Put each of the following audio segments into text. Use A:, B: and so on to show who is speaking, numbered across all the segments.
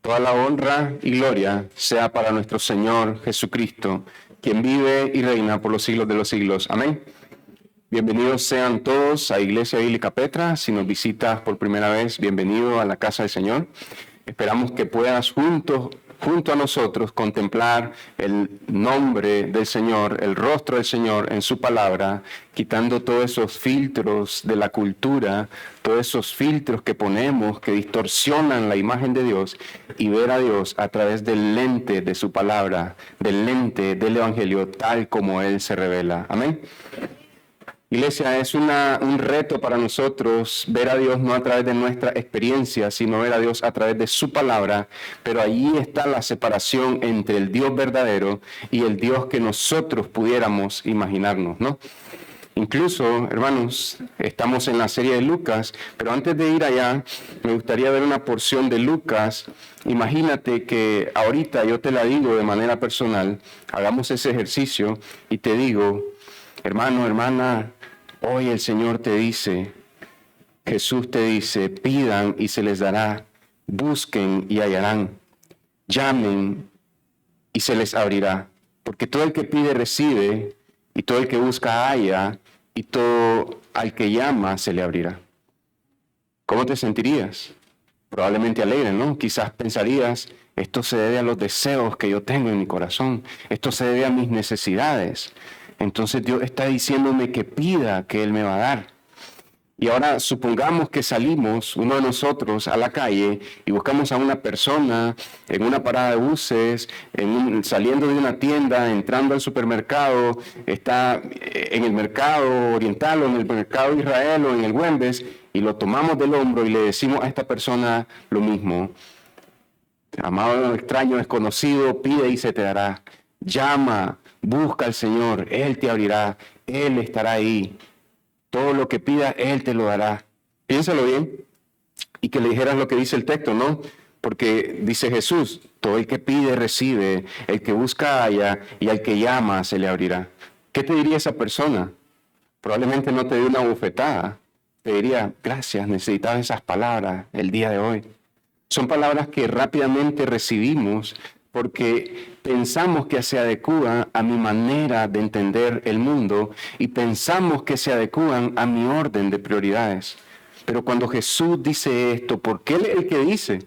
A: Toda la honra y gloria sea para nuestro Señor Jesucristo, quien vive y reina por los siglos de los siglos. Amén. Bienvenidos sean todos a Iglesia Bíblica Petra. Si nos visitas por primera vez, bienvenido a la casa del Señor. Esperamos que puedas junto a nosotros contemplar el nombre del Señor, el rostro del Señor en su palabra, quitando todos esos filtros de la cultura, todos esos filtros que ponemos que distorsionan la imagen de Dios, y ver a Dios a través del lente de su palabra, del lente del Evangelio, tal como Él se revela. Amén. Iglesia, es un reto para nosotros ver a Dios no a través de nuestra experiencia, sino ver a Dios a través de su palabra, pero allí está la separación entre el Dios verdadero y el Dios que nosotros pudiéramos imaginarnos, ¿no? Incluso, hermanos, estamos en la serie de Lucas, pero antes de ir allá, me gustaría ver una porción de Lucas. Imagínate que ahorita yo te la digo de manera personal, hagamos ese ejercicio y te digo, hermano, hermana, hoy el Señor te dice, Jesús te dice, pidan y se les dará, busquen y hallarán, llamen y se les abrirá. Porque todo el que pide recibe, y todo el que busca halla, y todo al que llama se le abrirá. ¿Cómo te sentirías? Probablemente alegre, ¿no? Quizás pensarías, esto se debe a los deseos que yo tengo en mi corazón, esto se debe a mis necesidades. Entonces Dios está diciéndome que pida, que Él me va a dar. Y ahora supongamos que salimos, uno de nosotros, a la calle y buscamos a una persona en una parada de buses, saliendo de una tienda, entrando al supermercado, está en el mercado oriental o en el mercado de Israel o en el Güemes, y lo tomamos del hombro y le decimos a esta persona lo mismo. Amado extraño, desconocido, pide y se te dará. Llama, busca al Señor, Él te abrirá, Él estará ahí. Todo lo que pidas, Él te lo dará. Piénsalo bien y que le dijeras lo que dice el texto, ¿no? Porque dice Jesús, todo el que pide recibe, el que busca halla y al que llama se le abrirá. ¿Qué te diría esa persona? Probablemente no te dé una bofetada. Te diría, gracias, necesitaba esas palabras el día de hoy. Son palabras que rápidamente recibimos porque pensamos que se adecúan a mi manera de entender el mundo y pensamos que se adecúan a mi orden de prioridades. Pero cuando Jesús dice esto, porque Él es el que dice,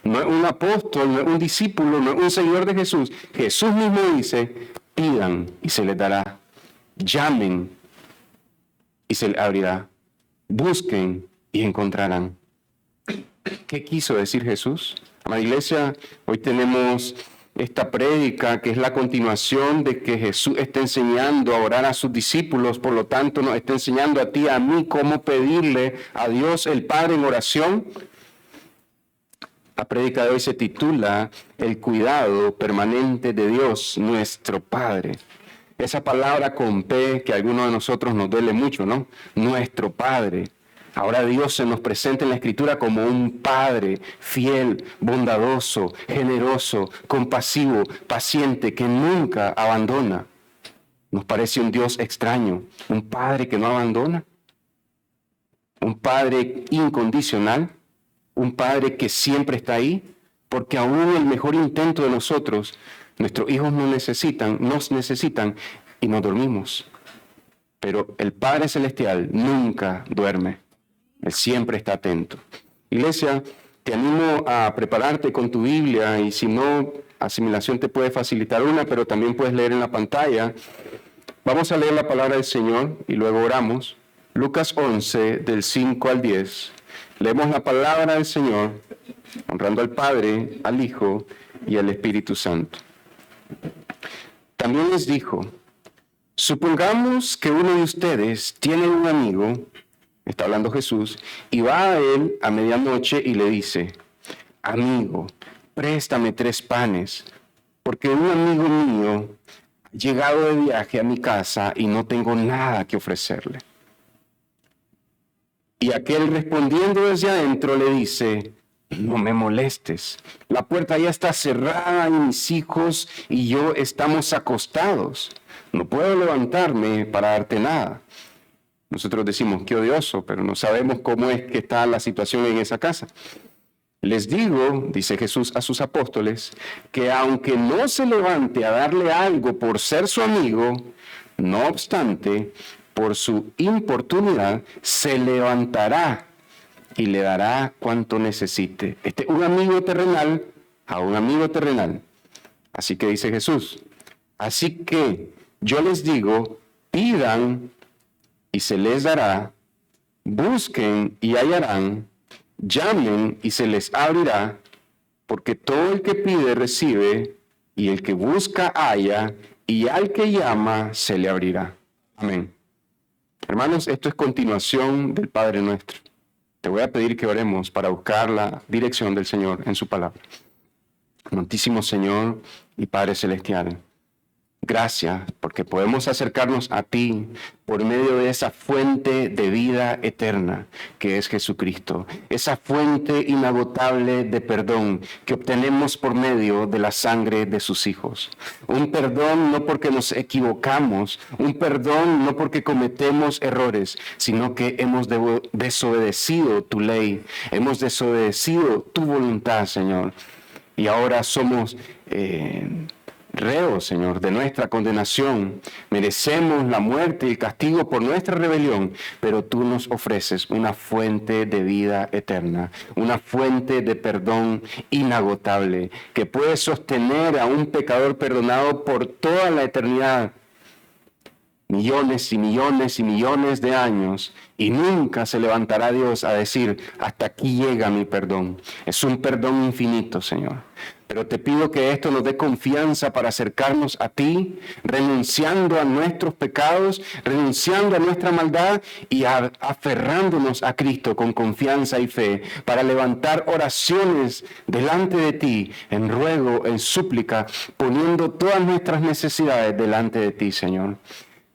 A: no es un apóstol, no es un discípulo, no es un seguidor de Jesús. Jesús mismo dice, pidan y se les dará, llamen y se les abrirá, busquen y encontrarán. ¿Qué quiso decir Jesús? Amada iglesia, hoy tenemos esta prédica que es la continuación de que Jesús está enseñando a orar a sus discípulos, por lo tanto nos está enseñando a ti y a mí cómo pedirle a Dios el Padre en oración. La prédica de hoy se titula El cuidado permanente de Dios, nuestro Padre. Esa palabra con P que a algunos de nosotros nos duele mucho, ¿no? Nuestro Padre. Ahora Dios se nos presenta en la Escritura como un Padre fiel, bondadoso, generoso, compasivo, paciente, que nunca abandona. Nos parece un Dios extraño, un Padre que no abandona, un Padre incondicional, un Padre que siempre está ahí, porque aún el mejor intento de nosotros, nuestros hijos nos necesitan y nos dormimos. Pero el Padre Celestial nunca duerme. Él siempre está atento. Iglesia, te animo a prepararte con tu Biblia y si no, Asimilación te puede facilitar una, pero también puedes leer en la pantalla. Vamos a leer la palabra del Señor y luego oramos. Lucas 11, del 5 al 10. Leemos la palabra del Señor, honrando al Padre, al Hijo y al Espíritu Santo. También les dijo, supongamos que uno de ustedes tiene un amigo, está hablando Jesús, y va a él a medianoche y le dice, amigo, préstame 3 panes, porque un amigo mío ha llegado de viaje a mi casa y no tengo nada que ofrecerle. Y aquel respondiendo desde adentro le dice, no me molestes, la puerta ya está cerrada y mis hijos y yo estamos acostados, no puedo levantarme para darte nada. Nosotros decimos, qué odioso, pero no sabemos cómo es que está la situación en esa casa. Les digo, dice Jesús a sus apóstoles, que aunque no se levante a darle algo por ser su amigo, no obstante, por su importunidad, se levantará y le dará cuanto necesite. Un amigo terrenal a un amigo terrenal. Así que dice Jesús, así que yo les digo, pidan y se les dará, busquen y hallarán, llamen y se les abrirá, porque todo el que pide recibe, y el que busca halla, y al que llama se le abrirá. Amén. Hermanos, esto es continuación del Padre Nuestro. Te voy a pedir que oremos para buscar la dirección del Señor en su palabra. Amantísimo Señor y Padre Celestial, gracias porque podemos acercarnos a ti por medio de esa fuente de vida eterna que es Jesucristo, esa fuente inagotable de perdón que obtenemos por medio de la sangre de sus hijos. Un perdón no porque nos equivocamos, un perdón no porque cometemos errores, sino que hemos desobedecido tu ley, hemos desobedecido tu voluntad, Señor. Y ahora somos reos, Señor, de nuestra condenación. Merecemos la muerte y el castigo por nuestra rebelión, pero tú nos ofreces una fuente de vida eterna, una fuente de perdón inagotable, que puede sostener a un pecador perdonado por toda la eternidad, millones y millones y millones de años, y nunca se levantará Dios a decir, hasta aquí llega mi perdón. Es un perdón infinito, Señor. Pero te pido que esto nos dé confianza para acercarnos a ti, renunciando a nuestros pecados, renunciando a nuestra maldad y aferrándonos a Cristo con confianza y fe, para levantar oraciones delante de ti, en ruego, en súplica, poniendo todas nuestras necesidades delante de ti, Señor.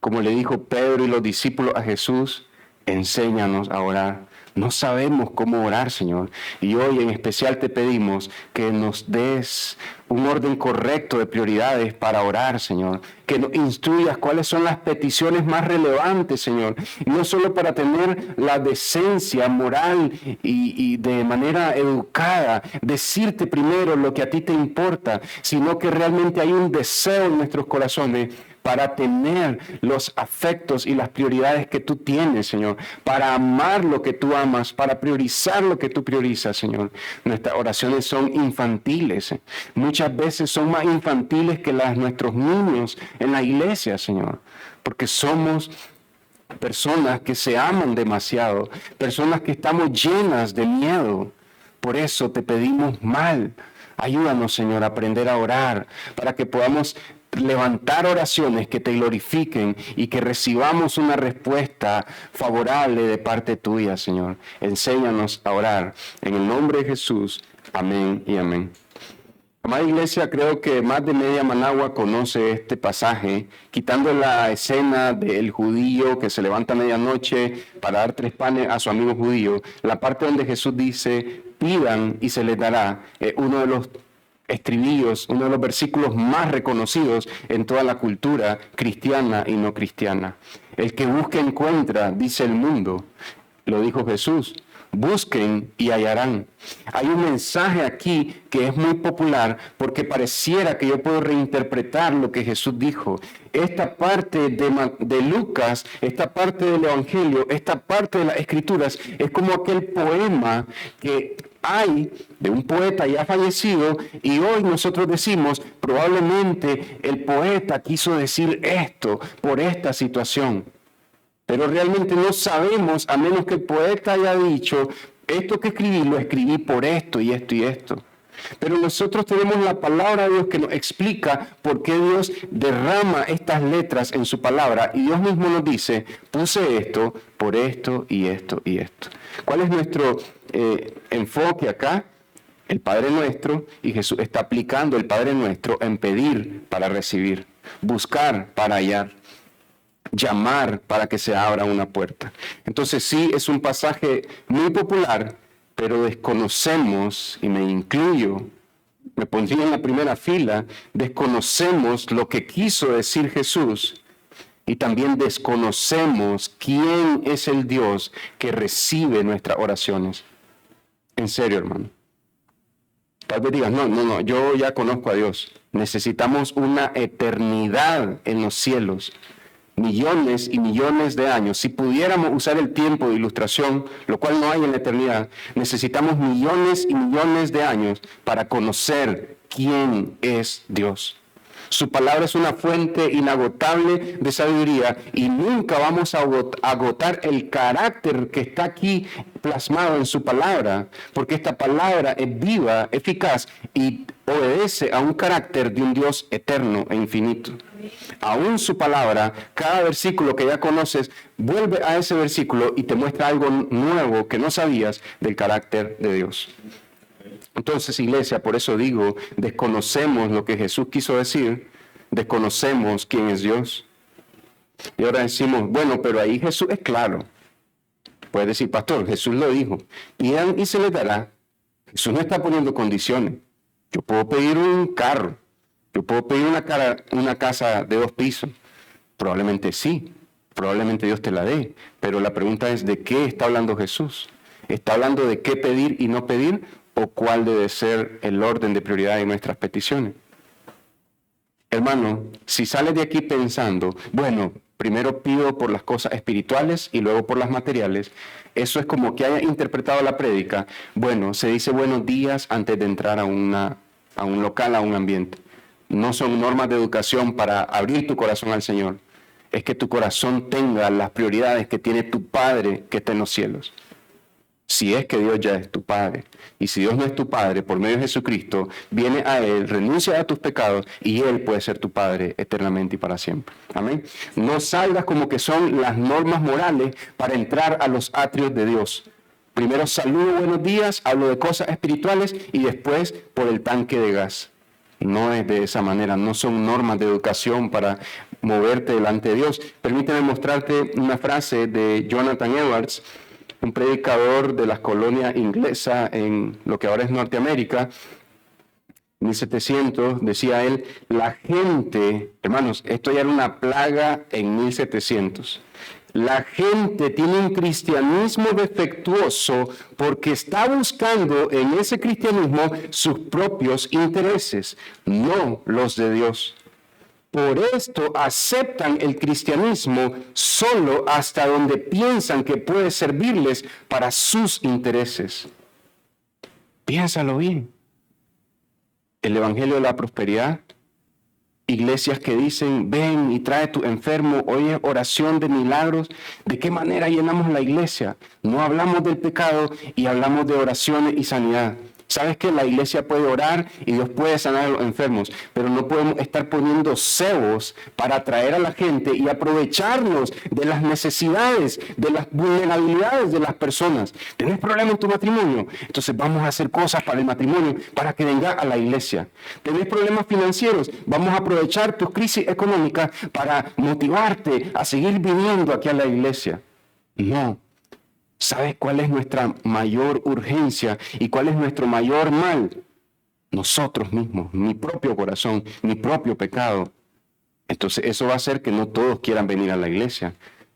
A: Como le dijo Pedro y los discípulos a Jesús, enséñanos a orar. No sabemos cómo orar, Señor. Y hoy en especial te pedimos que nos des un orden correcto de prioridades para orar, Señor. Que nos instruyas cuáles son las peticiones más relevantes, Señor. Y no solo para tener la decencia moral y de manera educada, decirte primero lo que a ti te importa, sino que realmente hay un deseo en nuestros corazones para tener los afectos y las prioridades que tú tienes, Señor, para amar lo que tú amas, para priorizar lo que tú priorizas, Señor. Nuestras oraciones son infantiles, muchas veces son más infantiles que las de nuestros niños en la iglesia, Señor, porque somos personas que se aman demasiado, personas que estamos llenas de miedo. Por eso te pedimos mal. Ayúdanos, Señor, a aprender a orar para que podamos levantar oraciones que te glorifiquen y que recibamos una respuesta favorable de parte tuya, Señor. Enséñanos a orar. En el nombre de Jesús. Amén y amén. Amada iglesia, creo que más de media Managua conoce este pasaje, quitando la escena del judío que se levanta a medianoche para dar 3 panes a su amigo judío. La parte donde Jesús dice, pidan y se les dará, uno de los estribillos, uno de los versículos más reconocidos en toda la cultura cristiana y no cristiana. El que busca encuentra, dice el mundo, lo dijo Jesús. Busquen y hallarán. Hay un mensaje aquí que es muy popular porque pareciera que yo puedo reinterpretar lo que Jesús dijo. Esta parte de Lucas, esta parte del Evangelio, esta parte de las Escrituras es como aquel poema que hay de un poeta ya fallecido y hoy nosotros decimos probablemente el poeta quiso decir esto por esta situación. Pero realmente no sabemos, a menos que el poeta haya dicho, esto que escribí, lo escribí por esto y esto y esto. Pero nosotros tenemos la palabra de Dios que nos explica por qué Dios derrama estas letras en su palabra. Y Dios mismo nos dice, puse esto por esto y esto y esto. ¿Cuál es nuestro enfoque acá? El Padre Nuestro, y Jesús está aplicando el Padre Nuestro en pedir para recibir, buscar para hallar, llamar para que se abra una puerta. Entonces sí, es un pasaje muy popular, pero desconocemos, y me incluyo, me pondría en la primera fila, desconocemos lo que quiso decir Jesús y también desconocemos quién es el Dios que recibe nuestras oraciones. En serio, hermano. Tal vez digas, no, yo ya conozco a Dios. Necesitamos una eternidad en los cielos, millones y millones de años. Si pudiéramos usar el tiempo de ilustración, lo cual no hay en la eternidad, necesitamos millones y millones de años para conocer quién es Dios. Su palabra es una fuente inagotable de sabiduría y nunca vamos a agotar el carácter que está aquí plasmado en su palabra, porque esta palabra es viva, eficaz y obedece a un carácter de un Dios eterno e infinito. Aún su palabra, cada versículo que ya conoces, vuelve a ese versículo y te muestra algo nuevo que no sabías del carácter de Dios. Entonces, iglesia, por eso digo, desconocemos lo que Jesús quiso decir, desconocemos quién es Dios. Y ahora decimos, bueno, pero ahí Jesús es claro. Puede decir, pastor, Jesús lo dijo, pidan y se les dará. Jesús no está poniendo condiciones. Yo puedo pedir un carro, yo puedo pedir una casa de 2 pisos. Probablemente sí, probablemente Dios te la dé. Pero la pregunta es, ¿de qué está hablando Jesús? ¿Está hablando de qué pedir y no pedir? ¿O cuál debe ser el orden de prioridad de nuestras peticiones? Hermano, si sales de aquí pensando, bueno, primero pido por las cosas espirituales y luego por las materiales, eso es como que haya interpretado la prédica. Bueno, se dice buenos días antes de entrar a un local, a un ambiente. No son normas de educación para abrir tu corazón al Señor. Es que tu corazón tenga las prioridades que tiene tu Padre que está en los cielos. Si es que Dios ya es tu Padre. Y si Dios no es tu Padre, por medio de Jesucristo, viene a Él, renuncia a tus pecados y Él puede ser tu Padre eternamente y para siempre. Amén. No salgas como que son las normas morales para entrar a los atrios de Dios. Primero saludo, buenos días, hablo de cosas espirituales y después por el tanque de gas. No es de esa manera, no son normas de educación para moverte delante de Dios. Permíteme mostrarte una frase de Jonathan Edwards, un predicador de las colonias inglesas en lo que ahora es Norteamérica. 1700, decía él, la gente, hermanos, esto ya era una plaga en 1700. La gente tiene un cristianismo defectuoso porque está buscando en ese cristianismo sus propios intereses, no los de Dios. Por esto aceptan el cristianismo solo hasta donde piensan que puede servirles para sus intereses. Piénsalo bien. El evangelio de la prosperidad, iglesias que dicen, ven y trae tu enfermo, oye oración de milagros. ¿De qué manera llenamos la iglesia? No hablamos del pecado y hablamos de oraciones y sanidad. ¿Sabes que la iglesia puede orar y Dios puede sanar a los enfermos? Pero no podemos estar poniendo cebos para atraer a la gente y aprovecharnos de las necesidades, de las vulnerabilidades de las personas. ¿Tienes problemas en tu matrimonio? Entonces vamos a hacer cosas para el matrimonio, para que venga a la iglesia. ¿Tienes problemas financieros? Vamos a aprovechar tus crisis económicas para motivarte a seguir viniendo aquí a la iglesia. No. ¿Sabes cuál es nuestra mayor urgencia y cuál es nuestro mayor mal? Nosotros mismos, mi propio corazón, mi propio pecado. Entonces eso va a hacer que no todos quieran venir a la iglesia,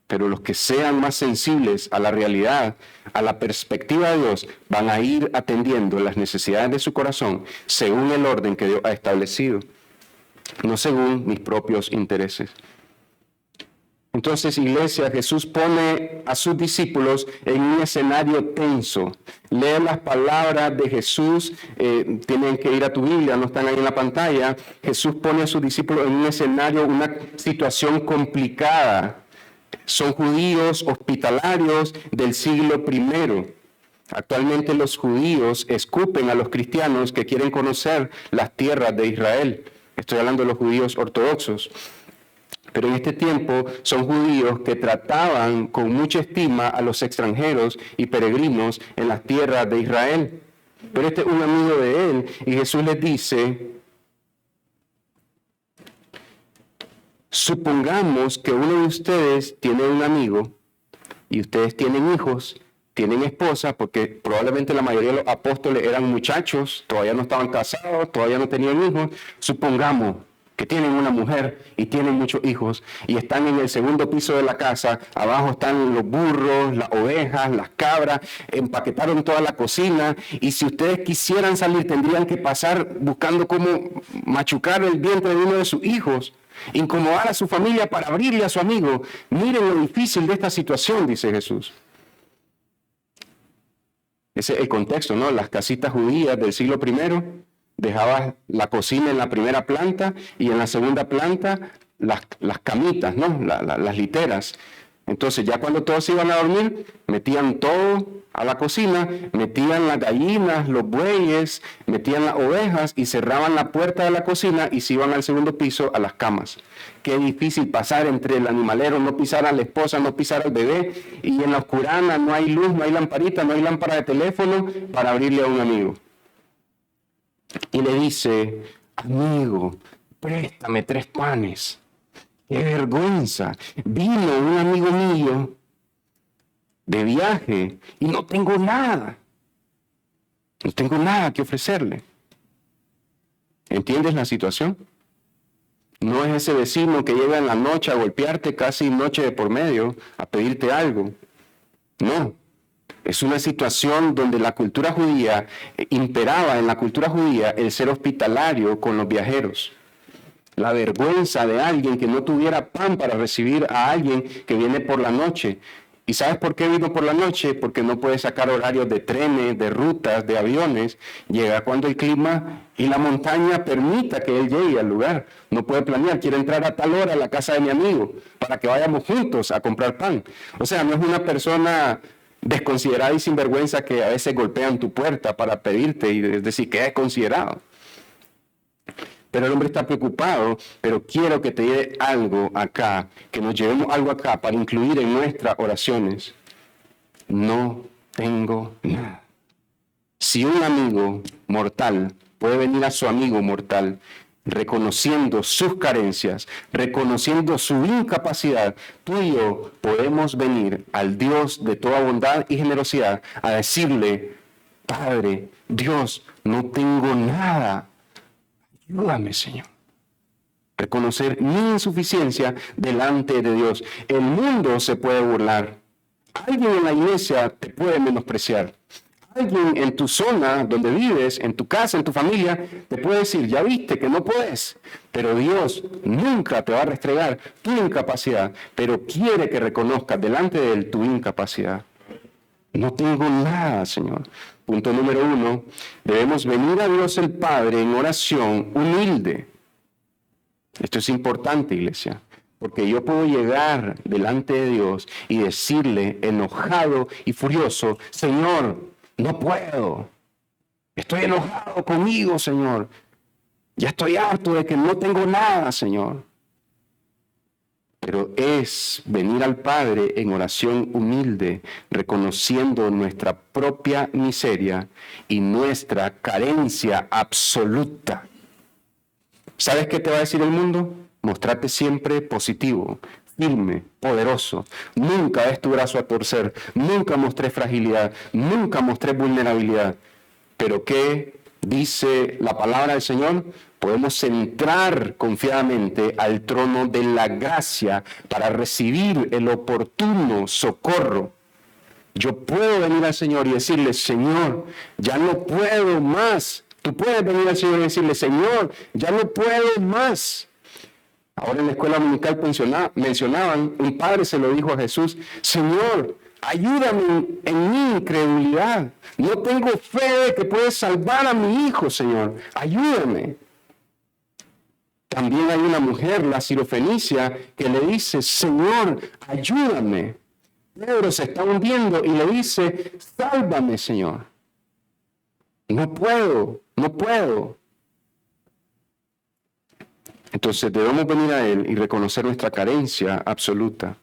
A: pero los que sean más sensibles a la realidad, a la perspectiva de Dios, van a ir atendiendo las necesidades de su corazón según el orden que Dios ha establecido, no según mis propios intereses. Entonces, iglesia, Jesús pone a sus discípulos en un escenario tenso. Lee las palabras de Jesús, tienen que ir a tu Biblia, no están ahí en la pantalla. Jesús pone a sus discípulos en un escenario, una situación complicada. Son judíos hospitalarios del siglo I. Actualmente los judíos escupen a los cristianos que quieren conocer las tierras de Israel. Estoy hablando de los judíos ortodoxos. Pero en este tiempo son judíos que trataban con mucha estima a los extranjeros y peregrinos en las tierras de Israel. Pero este es un amigo de él y Jesús les dice, supongamos que uno de ustedes tiene un amigo y ustedes tienen hijos, tienen esposa, porque probablemente la mayoría de los apóstoles eran muchachos, todavía no estaban casados, todavía no tenían hijos. Supongamos, que tienen una mujer y tienen muchos hijos y están en el segundo piso de la casa, abajo están los burros, las ovejas, las cabras, empaquetaron toda la cocina y si ustedes quisieran salir tendrían que pasar buscando cómo machucar el vientre de uno de sus hijos, incomodar a su familia para abrirle a su amigo. Miren lo difícil de esta situación, dice Jesús. Ese es el contexto, ¿no? Las casitas judías del siglo I, dejabas la cocina en la primera planta y en la segunda planta las camitas, ¿no? Las literas. Entonces ya cuando todos iban a dormir, metían todo a la cocina, metían las gallinas, los bueyes, metían las ovejas y cerraban la puerta de la cocina y se iban al segundo piso a las camas. Qué difícil pasar entre el animalero, no pisar a la esposa, no pisar al bebé, y en la oscurana no hay luz, no hay lamparita, no hay lámpara de teléfono para abrirle a un amigo. Y le dice, amigo, préstame 3 panes. ¡Qué vergüenza! Vino un amigo mío de viaje y no tengo nada. No tengo nada que ofrecerle. ¿Entiendes la situación? No es ese vecino que llega en la noche a golpearte casi noche de por medio, a pedirte algo. No. Es una situación donde la cultura judía, imperaba en la cultura judía el ser hospitalario con los viajeros. La vergüenza de alguien que no tuviera pan para recibir a alguien que viene por la noche. ¿Y sabes por qué vino por la noche? Porque no puede sacar horarios de trenes, de rutas, de aviones. Llega cuando el clima y la montaña permita que él llegue al lugar. No puede planear, quiere entrar a tal hora a la casa de mi amigo para que vayamos juntos a comprar pan. O sea, no es una persona desconsiderada y sinvergüenza que a veces golpean tu puerta para pedirte y decir que es considerado. Pero el hombre está preocupado, pero quiero que te lleve algo acá, que nos llevemos algo acá para incluir en nuestras oraciones. No tengo nada. Si un amigo mortal puede venir a su amigo mortal, reconociendo sus carencias, reconociendo su incapacidad, tú y yo podemos venir al Dios de toda bondad y generosidad a decirle, Padre, Dios, no tengo nada. Ayúdame, Señor. Reconocer mi insuficiencia delante de Dios. El mundo se puede burlar. Alguien en la iglesia te puede menospreciar. Alguien en tu zona donde vives, en tu casa, en tu familia, te puede decir, ya viste que no puedes. Pero Dios nunca te va a restregar tu incapacidad, pero quiere que reconozcas delante de Él tu incapacidad. No tengo nada, Señor. Punto número 1, debemos venir a Dios el Padre en oración humilde. Esto es importante, iglesia, porque yo puedo llegar delante de Dios y decirle enojado y furioso, Señor, no puedo. Estoy enojado conmigo, Señor. Ya estoy harto de que no tengo nada, Señor. Pero es venir al Padre en oración humilde, reconociendo nuestra propia miseria y nuestra carencia absoluta. ¿Sabes qué te va a decir el mundo? Mostrate siempre positivo, firme, poderoso. Nunca des tu brazo a torcer, nunca mostré fragilidad, nunca mostré vulnerabilidad. Pero ¿qué dice la palabra del Señor? Podemos entrar confiadamente al trono de la gracia para recibir el oportuno socorro. Yo puedo venir al Señor y decirle, Señor, ya no puedo más. Tú puedes venir al Señor y decirle, Señor, ya no puedo más. Ahora en la escuela dominical mencionaban, un padre se lo dijo a Jesús, Señor, ayúdame en mi incredulidad. No tengo fe de que puedes salvar a mi hijo, Señor. Ayúdame. También hay una mujer, la sirofenicia, que le dice, Señor, ayúdame. Pedro se está hundiendo y le dice, sálvame, Señor. No puedo, no puedo. Entonces debemos venir a Él y reconocer nuestra carencia absoluta.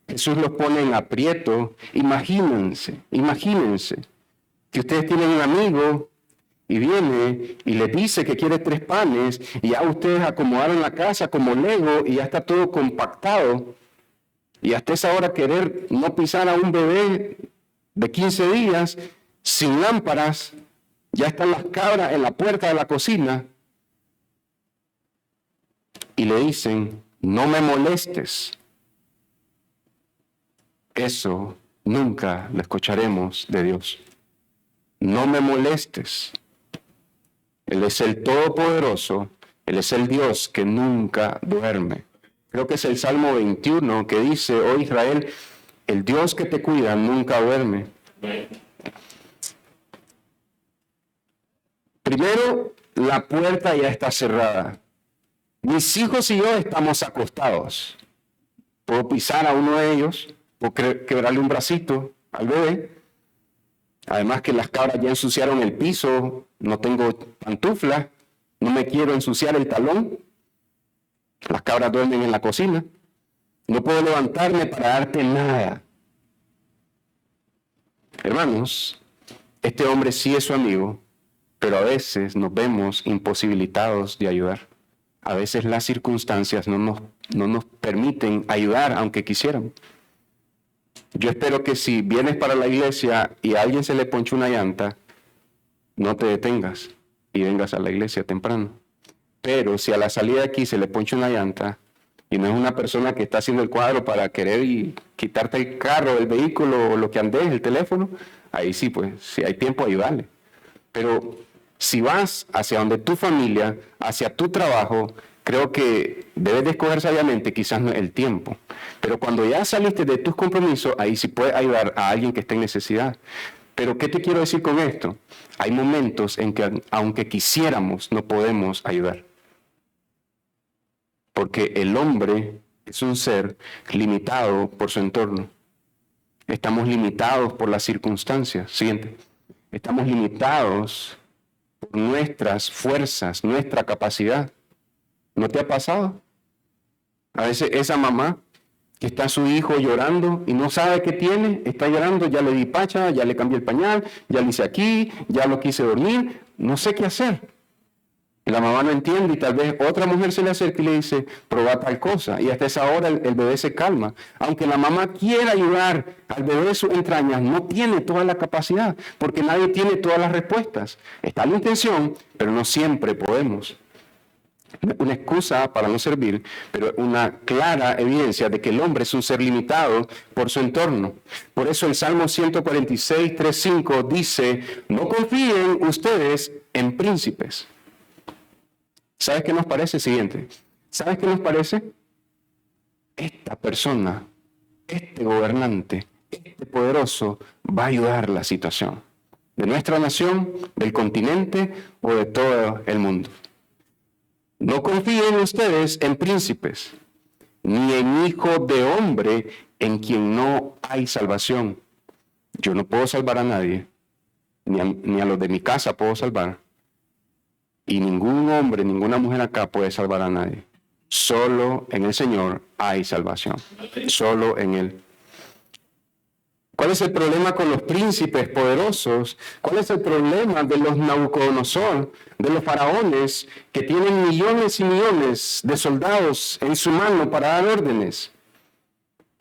A: Jesús los pone en aprieto. Imagínense que ustedes tienen un amigo y viene y les dice que quiere 3 panes y ya ustedes acomodaron la casa como Lego y ya está todo compactado. Y hasta esa hora querer no pisar a un bebé de 15 días sin lámparas, ya están las cabras en la puerta de la cocina. y le dicen, no me molestes, eso nunca lo escucharemos de Dios. No me molestes. Él es el Todopoderoso, Él es el Dios que nunca duerme. Creo que es el Salmo 21 que dice, oh Israel, el Dios que te cuida nunca duerme. Primero, la puerta ya está cerrada. Mis hijos y yo estamos acostados. Puedo pisar a uno de ellos, puedo quebrarle un bracito al bebé. Además que las cabras ya ensuciaron el piso, no tengo pantuflas, no me quiero ensuciar el talón. Las cabras duermen en la cocina. No puedo levantarme para darte nada. Hermanos, este hombre sí es su amigo, pero a veces nos vemos imposibilitados de ayudar. A veces las circunstancias no nos permiten ayudar aunque quisiéramos. Yo espero que si vienes para la iglesia y a alguien se le poncha una llanta, no te detengas y vengas a la iglesia temprano. Pero si a la salida de aquí se le poncha una llanta y no es una persona que está haciendo el cuadro para querer y quitarte el carro, el vehículo o lo que andes, el teléfono, ahí sí, pues, si hay tiempo, ayúdale. Pero si vas hacia donde tu familia, hacia tu trabajo, creo que debes de escoger sabiamente, quizás no es el tiempo. Pero cuando ya saliste de tus compromisos, ahí sí puedes ayudar a alguien que esté en necesidad. Pero ¿qué te quiero decir con esto? Hay momentos en que aunque quisiéramos, no podemos ayudar. Porque el hombre es un ser limitado por su entorno. Estamos limitados por las circunstancias. Siguiente. Estamos limitados por nuestras fuerzas, nuestra capacidad. ¿No te ha pasado? A veces esa mamá que está su hijo llorando y no sabe qué tiene, está llorando, ya le di pacha, ya le cambié el pañal, ya le hice aquí, ya lo quise dormir, no sé qué hacer. Y la mamá no entiende y tal vez otra mujer se le acerca y le dice, prueba tal cosa. Y hasta esa hora el bebé se calma. Aunque la mamá quiera ayudar al bebé de sus entrañas, no tiene toda la capacidad, porque nadie tiene todas las respuestas. Está la intención, pero no siempre podemos. Una excusa para no servir, pero una clara evidencia de que el hombre es un ser limitado por su entorno. Por eso el Salmo 146, 3:5 dice, no confíen ustedes en príncipes. ¿Sabes qué nos parece? Siguiente. ¿Sabes qué nos parece? Esta persona, este gobernante, este poderoso va a ayudar la situación de nuestra nación, del continente o de todo el mundo. No confíen ustedes en príncipes, ni en hijo de hombre en quien no hay salvación. Yo no puedo salvar a nadie, ni a los de mi casa puedo salvar. Y ningún hombre, ninguna mujer acá puede salvar a nadie. Solo en el Señor hay salvación. Solo en Él. ¿Cuál es el problema con los príncipes poderosos? ¿Cuál es el problema de los Nabucodonosor, de los faraones que tienen millones y millones de soldados en su mano para dar órdenes?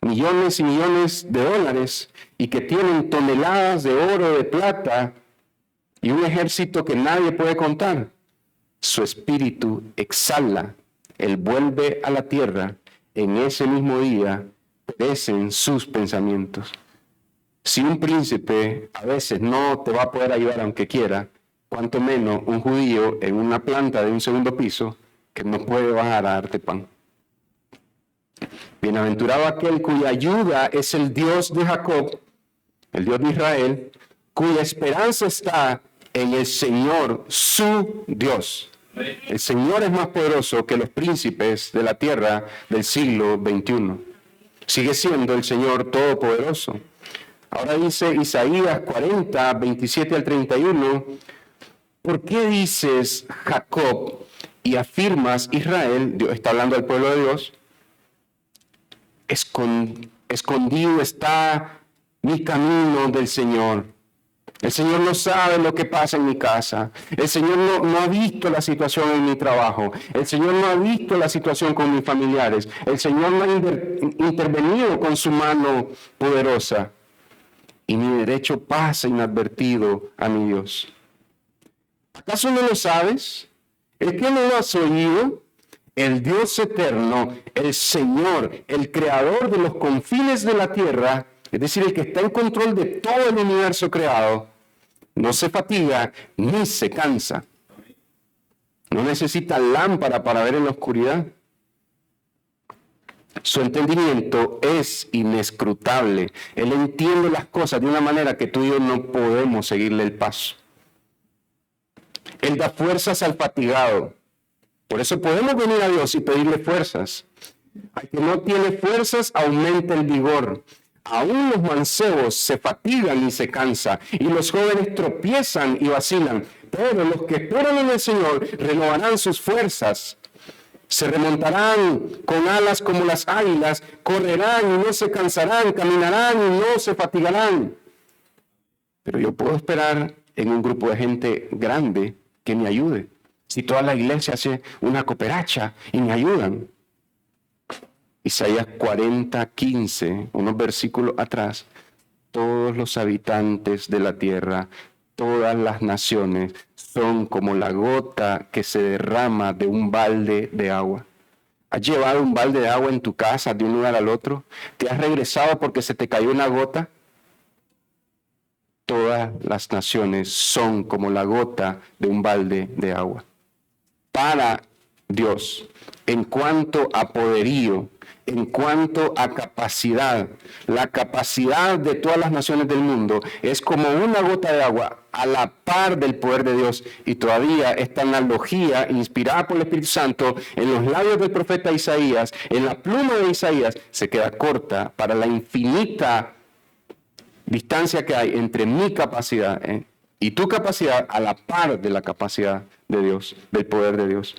A: Millones y millones de dólares y que tienen toneladas de oro, de plata y un ejército que nadie puede contar. Su espíritu exhala, él vuelve a la tierra, en ese mismo día perecen sus pensamientos. Si un príncipe a veces no te va a poder ayudar aunque quiera, cuanto menos un judío en una planta de un segundo piso que no puede bajar a darte pan. Bienaventurado aquel cuya ayuda es el Dios de Jacob, el Dios de Israel, cuya esperanza está en el Señor, su Dios. El Señor es más poderoso que los príncipes de la tierra del siglo XXI. Sigue siendo el Señor todopoderoso. Ahora dice Isaías 40, 27 al 31, ¿por qué dices Jacob y afirmas Israel? Dios está hablando al pueblo de Dios. Escondido está mi camino del Señor. El Señor no sabe lo que pasa en mi casa. El Señor no ha visto la situación en mi trabajo. El Señor no ha visto la situación con mis familiares. El Señor no ha intervenido con su mano poderosa. Y mi derecho pasa inadvertido a mi Dios. ¿Acaso no lo sabes? ¿Es que no lo has oído? El Dios eterno, el Señor, el creador de los confines de la tierra, es decir, el que está en control de todo el universo creado, no se fatiga ni se cansa. No necesita lámpara para ver en la oscuridad. Su entendimiento es inescrutable. Él entiende las cosas de una manera que tú y yo no podemos seguirle el paso. Él da fuerzas al fatigado. Por eso podemos venir a Dios y pedirle fuerzas. Al que no tiene fuerzas, aumenta el vigor. Aún los mancebos se fatigan y se cansan, y los jóvenes tropiezan y vacilan. Pero los que esperan en el Señor renovarán sus fuerzas. Se remontarán con alas como las águilas, correrán y no se cansarán, caminarán y no se fatigarán. Pero yo puedo esperar en un grupo de gente grande que me ayude. Si toda la iglesia hace una cooperacha y me ayudan. Isaías 40:15, unos versículos atrás, todos los habitantes de la tierra, todas las naciones, son como la gota que se derrama de un balde de agua. ¿Has llevado un balde de agua en tu casa de un lugar al otro? ¿Te has regresado porque se te cayó una gota? Todas las naciones son como la gota de un balde de agua. Para Dios, en cuanto a poderío, en cuanto a capacidad, la capacidad de todas las naciones del mundo es como una gota de agua a la par del poder de Dios. Y todavía esta analogía inspirada por el Espíritu Santo en los labios del profeta Isaías, en la pluma de Isaías, se queda corta para la infinita distancia que hay entre mi capacidad y tu capacidad a la par de la capacidad de Dios, del poder de Dios.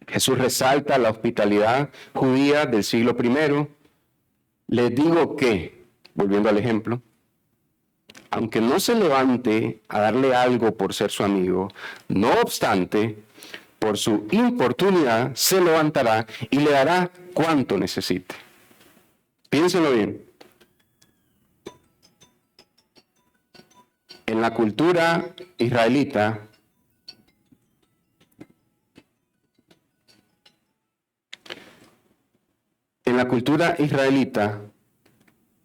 A: Jesús resalta la hospitalidad judía del siglo I. Les digo que, volviendo al ejemplo, aunque no se levante a darle algo por ser su amigo, no obstante, por su importunidad se levantará y le dará cuanto necesite. Piénsenlo bien. En la cultura israelita,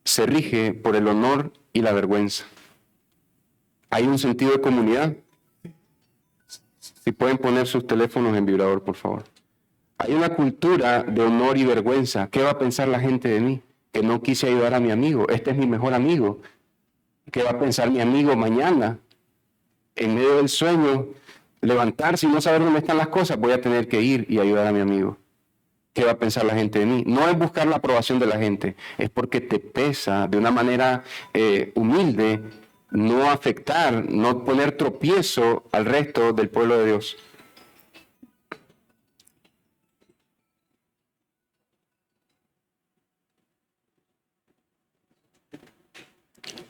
A: se rige por el honor y la vergüenza. Hay un sentido de comunidad. Si pueden poner sus teléfonos en vibrador, por favor. Hay una cultura de honor y vergüenza. ¿Qué va a pensar la gente de mí? Que no quise ayudar a mi amigo. Este es mi mejor amigo. ¿Qué va a pensar mi amigo mañana? En medio del sueño, levantarse y no saber dónde están las cosas, voy a tener que ir y ayudar a mi amigo. ¿Qué va a pensar la gente de mí? No es buscar la aprobación de la gente, es porque te pesa de una manera humilde no afectar, no poner tropiezo al resto del pueblo de Dios.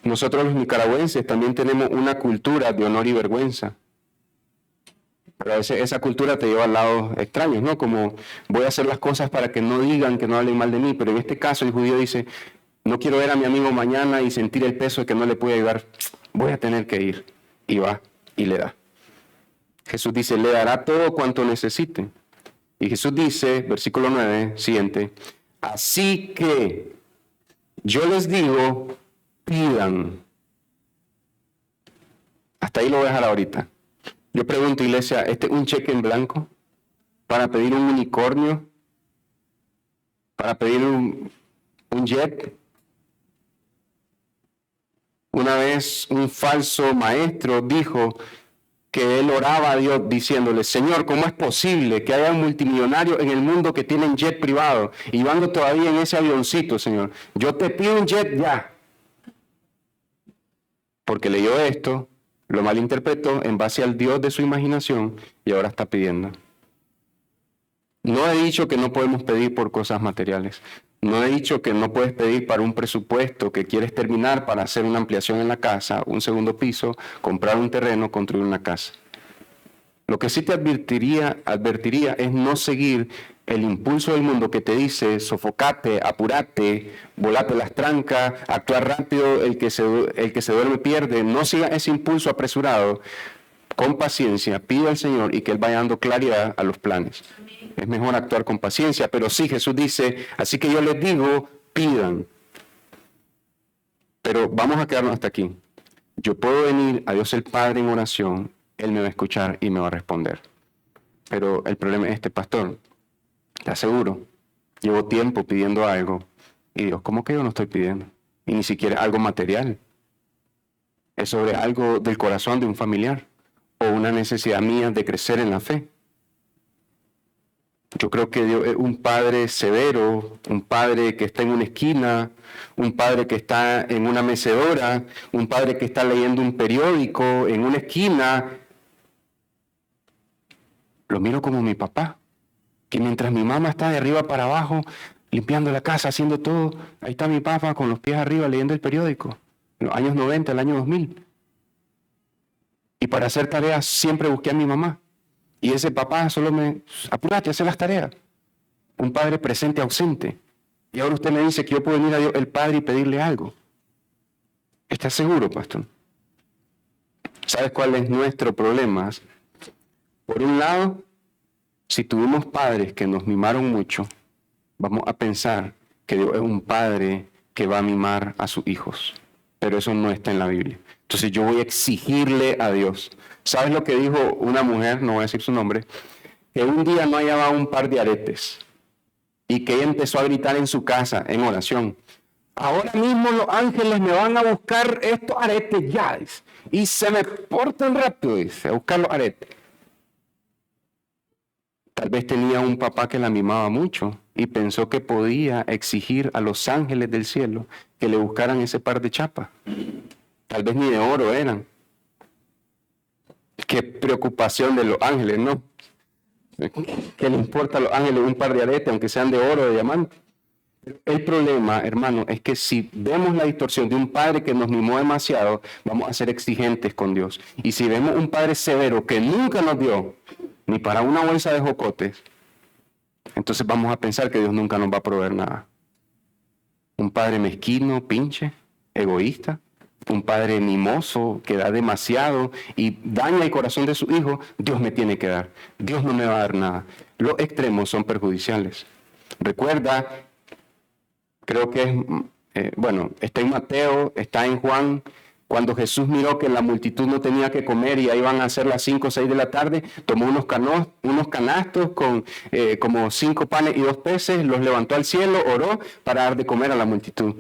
A: Nosotros los nicaragüenses también tenemos una cultura de honor y vergüenza. Pero a veces esa cultura te lleva a lados extraños, ¿no? Como voy a hacer las cosas para que no digan, que no hablen mal de mí. Pero en este caso el judío dice, no quiero ver a mi amigo mañana y sentir el peso de que no le puedo ayudar. Voy a tener que ir. Y va y le da. Jesús dice, le dará todo cuanto necesite. Y Jesús dice, versículo 9, siguiente, así que yo les digo, pidan. Hasta ahí lo voy a dejar ahorita. Yo pregunto, iglesia, ¿este es un cheque en blanco para pedir un unicornio? ¿Para pedir un jet? Una vez un falso maestro dijo que él oraba a Dios diciéndole, Señor, ¿cómo es posible que haya multimillonarios en el mundo que tienen jet privado y yo ando todavía en ese avioncito, Señor? Yo te pido un jet ya. Porque leyó esto, lo malinterpretó en base al Dios de su imaginación y ahora está pidiendo. No he dicho que no podemos pedir por cosas materiales. No he dicho que no puedes pedir para un presupuesto que quieres terminar para hacer una ampliación en la casa, un segundo piso, comprar un terreno, construir una casa. Lo que sí te advertiría es no seguir el impulso del mundo que te dice sofocate, apurate, volate las trancas, actúa rápido, el que se duerme pierde. No siga ese impulso apresurado. Con paciencia, pide al Señor y que Él vaya dando claridad a los planes. es mejor actuar con paciencia. Pero sí, Jesús dice, así que yo les digo, pidan. Pero vamos a quedarnos hasta aquí. Yo puedo venir a Dios el Padre en oración, Él me va a escuchar y me va a responder. Pero el problema es pastor, te aseguro, llevo tiempo pidiendo algo y Dios, ¿cómo que yo no estoy pidiendo? Y ni siquiera algo material. Es sobre algo del corazón de un familiar o una necesidad mía de crecer en la fe. Yo creo que Dios es un padre severo, un padre que está en una esquina, un padre que está en una mecedora, un padre que está leyendo un periódico en una esquina. Lo miro como mi papá, que mientras mi mamá está de arriba para abajo, limpiando la casa, haciendo todo, ahí está mi papá con los pies arriba leyendo el periódico, en los años 90, el año 2000. Y para hacer tareas siempre busqué a mi mamá. Y ese papá solo apúrate, hace las tareas. Un padre presente, ausente. Y ahora usted me dice que yo puedo venir a Dios el Padre y pedirle algo. ¿Estás seguro, pastor? ¿Sabes cuál es nuestro problema? Por un lado, si tuvimos padres que nos mimaron mucho, vamos a pensar que Dios es un padre que va a mimar a sus hijos. Pero eso no está en la Biblia. Entonces yo voy a exigirle a Dios. ¿Sabes lo que dijo una mujer, no voy a decir su nombre, que un día no hallaba un par de aretes y que ella empezó a gritar en su casa, en oración, ahora mismo los ángeles me van a buscar estos aretes ya, y se me portan rápido, dice, a buscar los aretes. Tal vez tenía un papá que la mimaba mucho y pensó que podía exigir a los ángeles del cielo que le buscaran ese par de chapas. Tal vez ni de oro eran. Qué preocupación de los ángeles, ¿no? ¿Qué le importa a los ángeles un par de aretes, aunque sean de oro o de diamante? El problema, hermano, es que si vemos la distorsión de un padre que nos mimó demasiado, vamos a ser exigentes con Dios. Y si vemos un padre severo que nunca nos dio ni para una bolsa de jocotes, entonces vamos a pensar que Dios nunca nos va a proveer nada. Un padre mezquino, pinche, egoísta, un padre mimoso que da demasiado y daña el corazón de su hijo, Dios me tiene que dar. Dios no me va a dar nada. Los extremos son perjudiciales. Recuerda, creo que está en Mateo, está en Juan, cuando Jesús miró que la multitud no tenía que comer y ahí van a ser las 5 o 6 de la tarde, tomó unos canastos con como 5 panes y 2 peces, los levantó al cielo, oró para dar de comer a la multitud.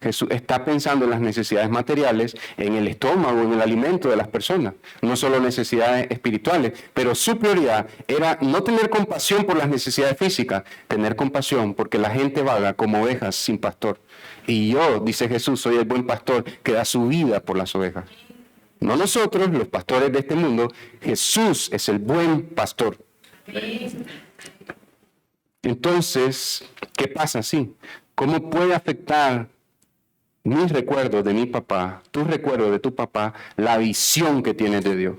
A: Jesús está pensando en las necesidades materiales, en el estómago, en el alimento de las personas, no solo necesidades espirituales, pero su prioridad era no tener compasión por las necesidades físicas, tener compasión porque la gente vaga como ovejas sin pastor. Y yo, dice Jesús, soy el buen pastor que da su vida por las ovejas. No nosotros, los pastores de este mundo, Jesús es el buen pastor. Entonces, ¿qué pasa así? ¿Cómo puede afectar mis recuerdos de mi papá, tus recuerdos de tu papá, la visión que tienes de Dios?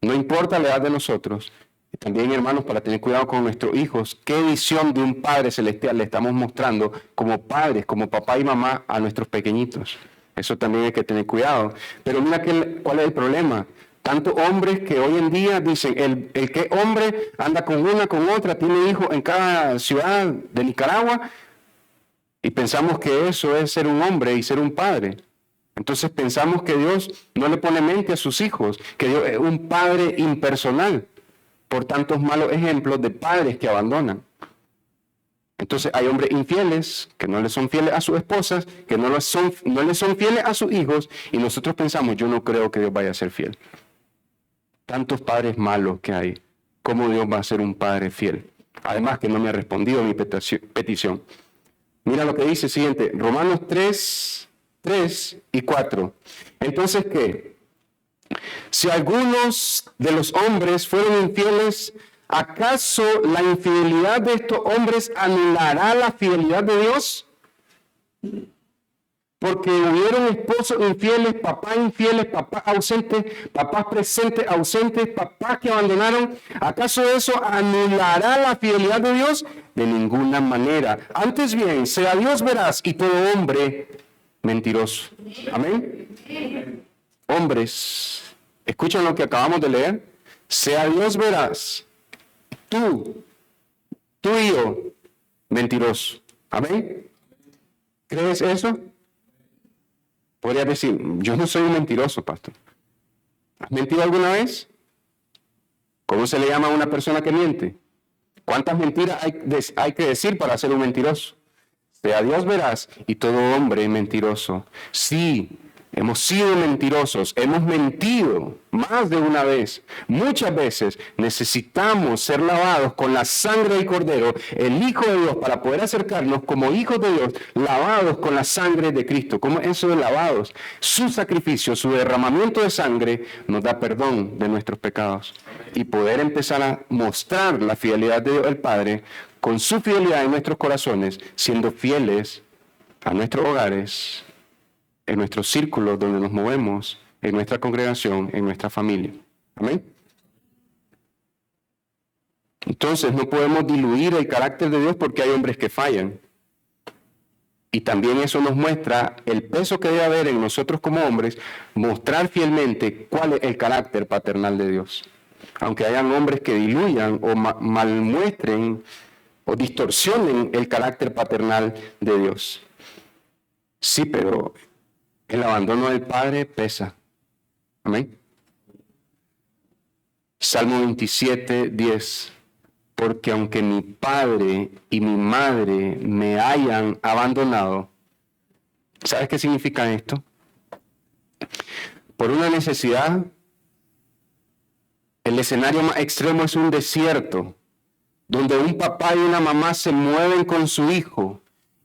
A: No importa la edad de nosotros, también, hermanos, para tener cuidado con nuestros hijos, qué visión de un Padre Celestial le estamos mostrando como padres, como papá y mamá a nuestros pequeñitos. Eso también hay que tener cuidado. Pero mira cuál es el problema. Tantos hombres que hoy en día dicen, el que hombre anda con una, con otra, tiene hijos en cada ciudad de Nicaragua, y pensamos que eso es ser un hombre y ser un padre. Entonces pensamos que Dios no le pone mente a sus hijos, que Dios es un padre impersonal, por tantos malos ejemplos de padres que abandonan. Entonces hay hombres infieles que no le son fieles a sus esposas, que no le son fieles a sus hijos, y nosotros pensamos, yo no creo que Dios vaya a ser fiel. Tantos padres malos que hay, ¿cómo Dios va a ser un padre fiel? Además que no me ha respondido a mi petición. Mira lo que dice el siguiente, Romanos 3 y 4. Entonces, ¿qué? Si algunos de los hombres fueron infieles, ¿acaso la infidelidad de estos hombres anulará la fidelidad de Dios? Porque hubieron esposos infieles, papás ausentes, papás presentes, ausentes, papás que abandonaron. ¿Acaso eso anulará la fidelidad de Dios? De ninguna manera. Antes bien, sea Dios veraz y todo hombre mentiroso. Amén. Hombres, escuchen lo que acabamos de leer. Sea Dios veraz, tú Tú y yo, mentiroso. ¿Amén? ¿Crees eso? Podrías decir, yo no soy un mentiroso, pastor. ¿Has mentido alguna vez? ¿Cómo se le llama a una persona que miente? ¿Cuántas mentiras hay que decir para ser un mentiroso? Sea Dios veraz y todo hombre mentiroso. Sí, hemos sido mentirosos, hemos mentido más de una vez. Muchas veces necesitamos ser lavados con la sangre del Cordero, el Hijo de Dios, para poder acercarnos como hijos de Dios, lavados con la sangre de Cristo. ¿Cómo es eso de lavados? Su sacrificio, su derramamiento de sangre nos da perdón de nuestros pecados. Y poder empezar a mostrar la fidelidad de Dios el Padre con su fidelidad en nuestros corazones, siendo fieles a nuestros hogares, en nuestros círculos donde nos movemos, en nuestra congregación, en nuestra familia. Amén. Entonces no podemos diluir el carácter de Dios porque hay hombres que fallan. Y también eso nos muestra el peso que debe haber en nosotros como hombres, mostrar fielmente cuál es el carácter paternal de Dios. Aunque hayan hombres que diluyan o malmuestren o distorsionen el carácter paternal de Dios. Sí, pero el abandono del Padre pesa. Amén. Salmo 27, 10. Porque aunque mi padre y mi madre me hayan abandonado, ¿sabes qué significa esto? Por una necesidad, el escenario más extremo es un desierto, donde un papá y una mamá se mueven con su hijo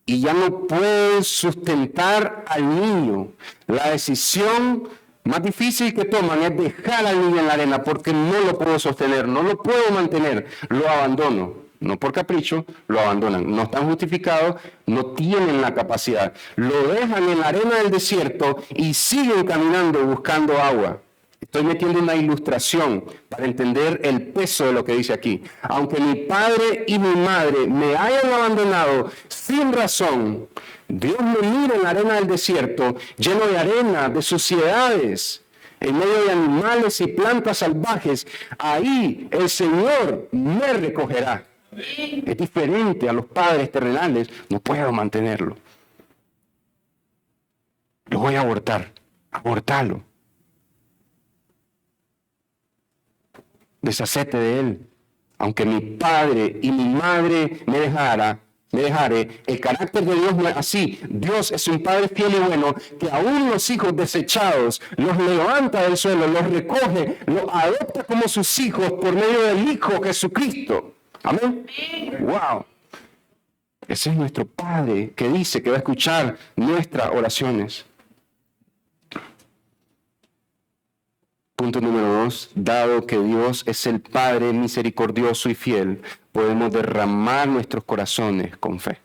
A: y ya no pueden sustentar al niño. La decisión más difícil que toman es dejar al niño en la arena porque no lo puedo sostener, no lo puedo mantener, lo abandono. No por capricho, lo abandonan. No están justificados, no tienen la capacidad. Lo dejan en la arena del desierto y siguen caminando buscando agua. Estoy metiendo una ilustración para entender el peso de lo que dice aquí. Aunque mi padre y mi madre me hayan abandonado sin razón, Dios me mira en la arena del desierto, lleno de arena, de suciedades, en medio de animales y plantas salvajes. Ahí el Señor me recogerá. Es diferente a los padres terrenales, no puedo mantenerlo. Lo voy a abortarlo. Deshacete de él. Aunque mi padre y mi madre me dejare, el carácter de Dios no es así. Dios es un Padre fiel y bueno, que aún los hijos desechados los levanta del suelo, los recoge, los adopta como sus hijos por medio del Hijo Jesucristo. Amén. Wow. Ese es nuestro Padre que dice que va a escuchar nuestras oraciones. Punto número 2, dado que Dios es el Padre misericordioso y fiel, podemos derramar nuestros corazones con fe.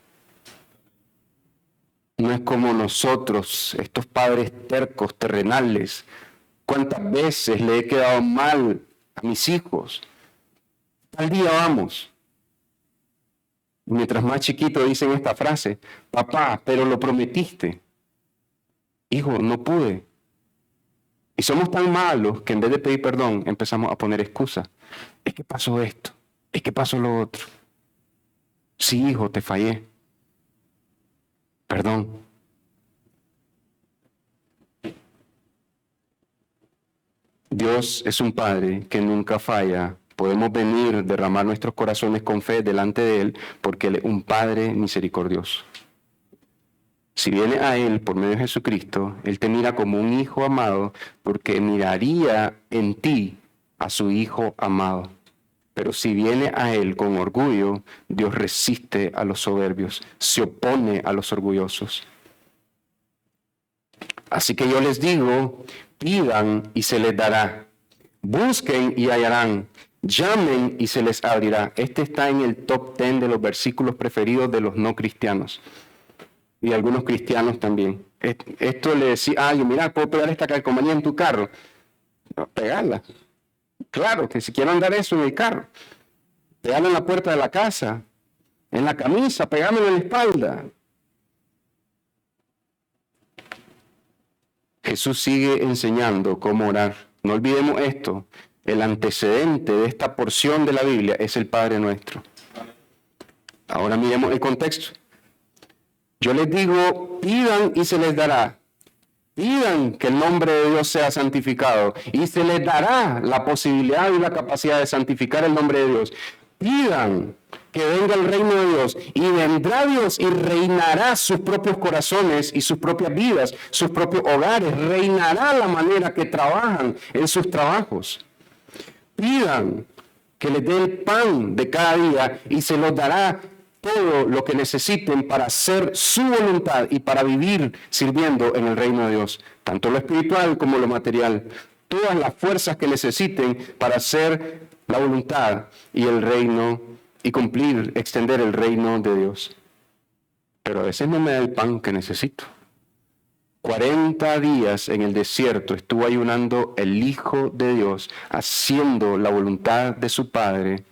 A: No es como nosotros, estos padres tercos, terrenales. ¿Cuántas veces le he quedado mal a mis hijos? Al día vamos. Mientras más chiquitos dicen esta frase, papá, pero lo prometiste. Hijo, no pude. Y somos tan malos que en vez de pedir perdón empezamos a poner excusas. Es que pasó esto, es que pasó lo otro. Sí, hijo, te fallé. Perdón. Dios es un Padre que nunca falla. Podemos venir, derramar nuestros corazones con fe delante de Él porque Él es un Padre misericordioso. Si viene a Él por medio de Jesucristo, Él te mira como un hijo amado porque miraría en ti a su hijo amado. Pero si viene a Él con orgullo, Dios resiste a los soberbios, se opone a los orgullosos. Así que yo les digo, pidan y se les dará, busquen y hallarán, llamen y se les abrirá. Este está en el top 10 de los versículos preferidos de los no cristianos. Y algunos cristianos también. Esto le decía, mira, ¿puedo pegar esta calcomanía en tu carro? No, pegarla. Claro, que si quiero andar eso en el carro. Pegarla en la puerta de la casa, en la camisa, pegármelo en la espalda. Jesús sigue enseñando cómo orar. No olvidemos esto. El antecedente de esta porción de la Biblia es el Padre Nuestro. Ahora miremos el contexto. Yo les digo, pidan y se les dará. Pidan que el nombre de Dios sea santificado y se les dará la posibilidad y la capacidad de santificar el nombre de Dios. Pidan que venga el reino de Dios y vendrá Dios y reinará sus propios corazones y sus propias vidas, sus propios hogares, reinará la manera que trabajan en sus trabajos. Pidan que les dé el pan de cada día y se los dará todo lo que necesiten para hacer su voluntad y para vivir sirviendo en el reino de Dios, tanto lo espiritual como lo material, todas las fuerzas que necesiten para hacer la voluntad y el reino y cumplir, extender el reino de Dios. Pero a veces no me da el pan que necesito. 40 días en el desierto estuvo ayunando el Hijo de Dios, haciendo la voluntad de su Padre.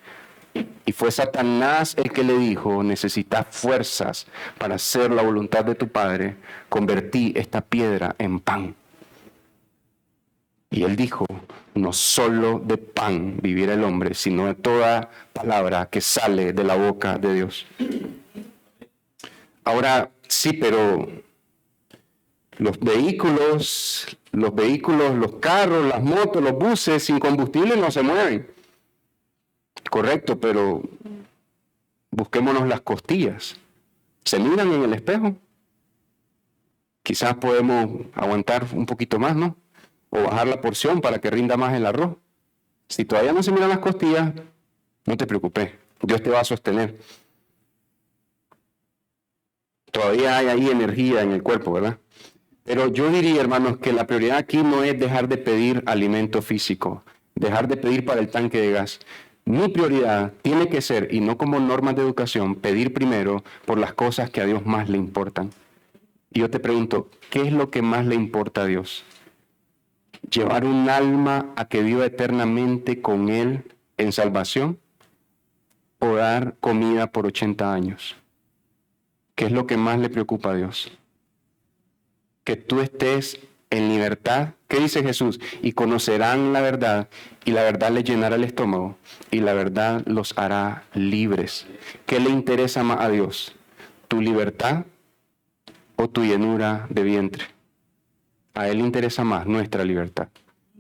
A: Y fue Satanás el que le dijo, necesitas fuerzas para hacer la voluntad de tu Padre, convertí esta piedra en pan. Y él dijo, no solo de pan vivirá el hombre, sino de toda palabra que sale de la boca de Dios. Ahora, sí, pero los vehículos, los carros, las motos, los buses sin combustible no se mueven. Correcto, pero busquémonos las costillas. ¿Se miran en el espejo? Quizás podemos aguantar un poquito más, ¿no? O bajar la porción para que rinda más el arroz. Si todavía no se miran las costillas, no te preocupes, Dios te va a sostener. Todavía hay ahí energía en el cuerpo, ¿verdad? Pero yo diría, hermanos, que la prioridad aquí no es dejar de pedir alimento físico, dejar de pedir para el tanque de gas. Mi prioridad tiene que ser, y no como normas de educación, pedir primero por las cosas que a Dios más le importan. Y yo te pregunto, ¿qué es lo que más le importa a Dios? ¿Llevar un alma a que viva eternamente con Él en salvación? ¿O dar comida por 80 años? ¿Qué es lo que más le preocupa a Dios? Que tú estés en libertad. ¿Qué dice Jesús? Y conocerán la verdad, y la verdad les llenará el estómago, y la verdad los hará libres. ¿Qué le interesa más a Dios? ¿Tu libertad o tu llenura de vientre? A Él le interesa más nuestra libertad.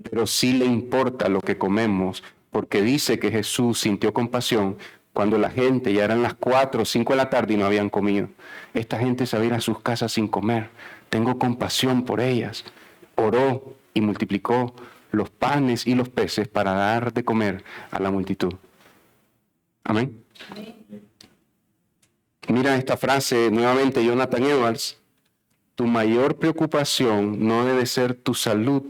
A: Pero sí le importa lo que comemos, porque dice que Jesús sintió compasión cuando la gente ya eran las 4 o 5 de la tarde y no habían comido. Esta gente se va a ir a sus casas sin comer. Tengo compasión por ellas. Oró y multiplicó los panes y los peces para dar de comer a la multitud. Amén. Mira esta frase nuevamente, Jonathan Edwards. Tu mayor preocupación no debe ser tu salud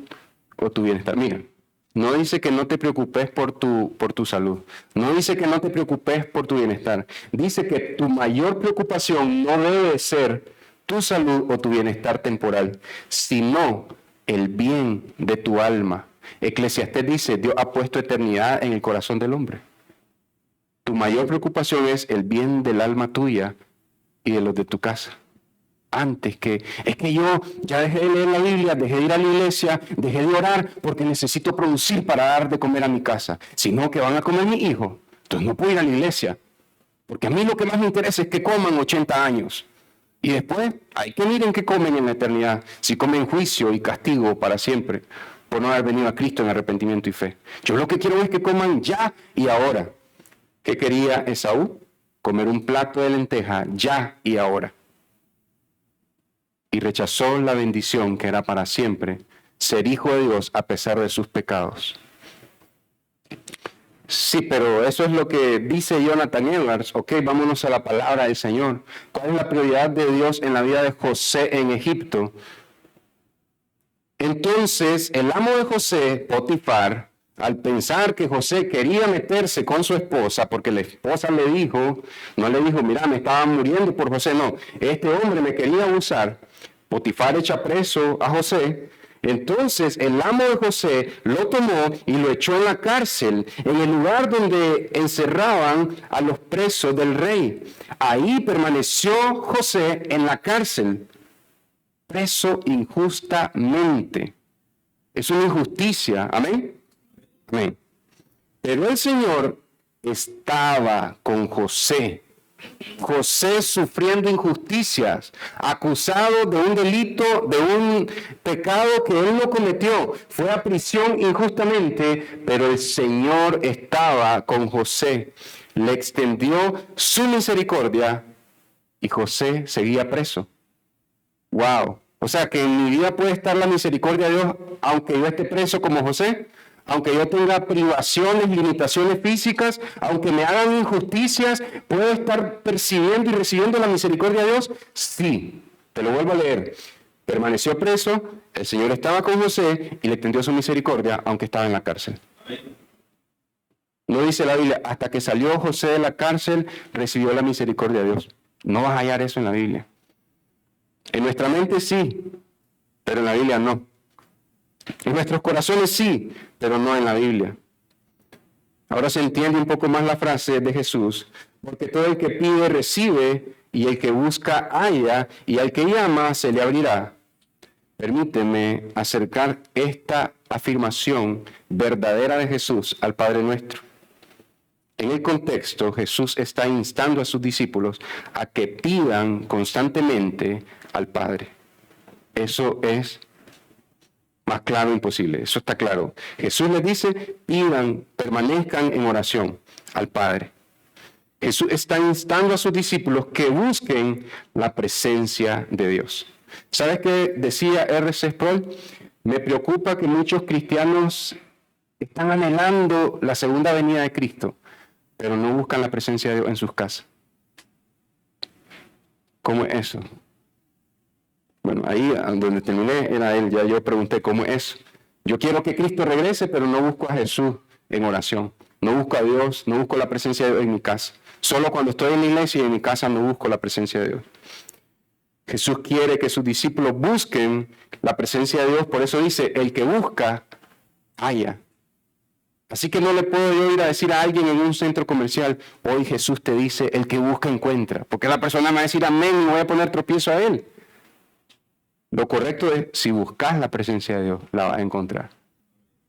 A: o tu bienestar. Mira, no dice que no te preocupes por tu salud. No dice que no te preocupes por tu bienestar. Dice que tu mayor preocupación no debe ser tu salud o tu bienestar temporal, sino el bien de tu alma. Eclesiastés dice, Dios ha puesto eternidad en el corazón del hombre. Tu mayor preocupación es el bien del alma tuya y de los de tu casa. Antes que, es que yo ya dejé de leer la Biblia, dejé de ir a la iglesia, dejé de orar porque necesito producir para dar de comer a mi casa. Sino que van a comer mis hijos. Entonces no puedo ir a la iglesia. Porque a mí lo que más me interesa es que coman 80 años. Y después hay que miren qué comen en la eternidad. Si comen juicio y castigo para siempre por no haber venido a Cristo en arrepentimiento y fe. Yo lo que quiero es que coman ya y ahora. ¿Qué quería Esaú? Comer un plato de lenteja ya y ahora. Y rechazó la bendición que era para siempre, ser hijo de Dios a pesar de sus pecados. Sí, pero eso es lo que dice Jonathan Edwards. Ok, vámonos a la palabra del Señor. ¿Cuál es la prioridad de Dios en la vida de José en Egipto? Entonces, el amo de José, Potifar, al pensar que José quería meterse con su esposa, porque la esposa le dijo, no le dijo, mira, me estaba muriendo por José, no, este hombre me quería abusar. Potifar echa preso a José. Entonces el amo de José lo tomó y lo echó en la cárcel, en el lugar donde encerraban a los presos del rey. Ahí permaneció José en la cárcel, preso injustamente. Es una injusticia, amén. Amén. Pero el Señor estaba con José José sufriendo injusticias, acusado de un delito, de un pecado que él no cometió. Fue a prisión injustamente, pero el Señor estaba con José. Le extendió su misericordia y José seguía preso. ¡Wow! O sea que en mi vida puede estar la misericordia de Dios, aunque yo esté preso como José, aunque yo tenga privaciones, limitaciones físicas, aunque me hagan injusticias, ¿puedo estar percibiendo y recibiendo la misericordia de Dios? Sí, te lo vuelvo a leer. Permaneció preso, el Señor estaba con José y le extendió su misericordia, aunque estaba en la cárcel. No dice la Biblia, hasta que salió José de la cárcel, recibió la misericordia de Dios. No vas a hallar eso en la Biblia. En nuestra mente sí, pero en la Biblia no. En nuestros corazones sí, pero no en la Biblia. Ahora se entiende un poco más la frase de Jesús, porque todo el que pide recibe, y el que busca halla, y al que llama se le abrirá. Permíteme acercar esta afirmación verdadera de Jesús al Padre nuestro. En el contexto, Jesús está instando a sus discípulos a que pidan constantemente al Padre. Eso es más claro imposible, eso está claro. Jesús les dice, pidan, permanezcan en oración al Padre. Jesús está instando a sus discípulos que busquen la presencia de Dios. ¿Sabes qué decía R.C. Sproul? Me preocupa que muchos cristianos están anhelando la segunda venida de Cristo, pero no buscan la presencia de Dios en sus casas. ¿Cómo es eso? Bueno, ahí donde terminé era él, ya yo pregunté cómo es eso. Yo quiero que Cristo regrese, pero no busco a Jesús en oración. No busco a Dios, no busco la presencia de Dios en mi casa. Solo cuando estoy en la iglesia y en mi casa no busco la presencia de Dios. Jesús quiere que sus discípulos busquen la presencia de Dios, por eso dice, el que busca, halla. Así que no le puedo yo ir a decir a alguien en un centro comercial, hoy Jesús te dice, el que busca encuentra, porque la persona me va a decir amén y me voy a poner tropiezo a él. Lo correcto es, si buscas la presencia de Dios, la vas a encontrar.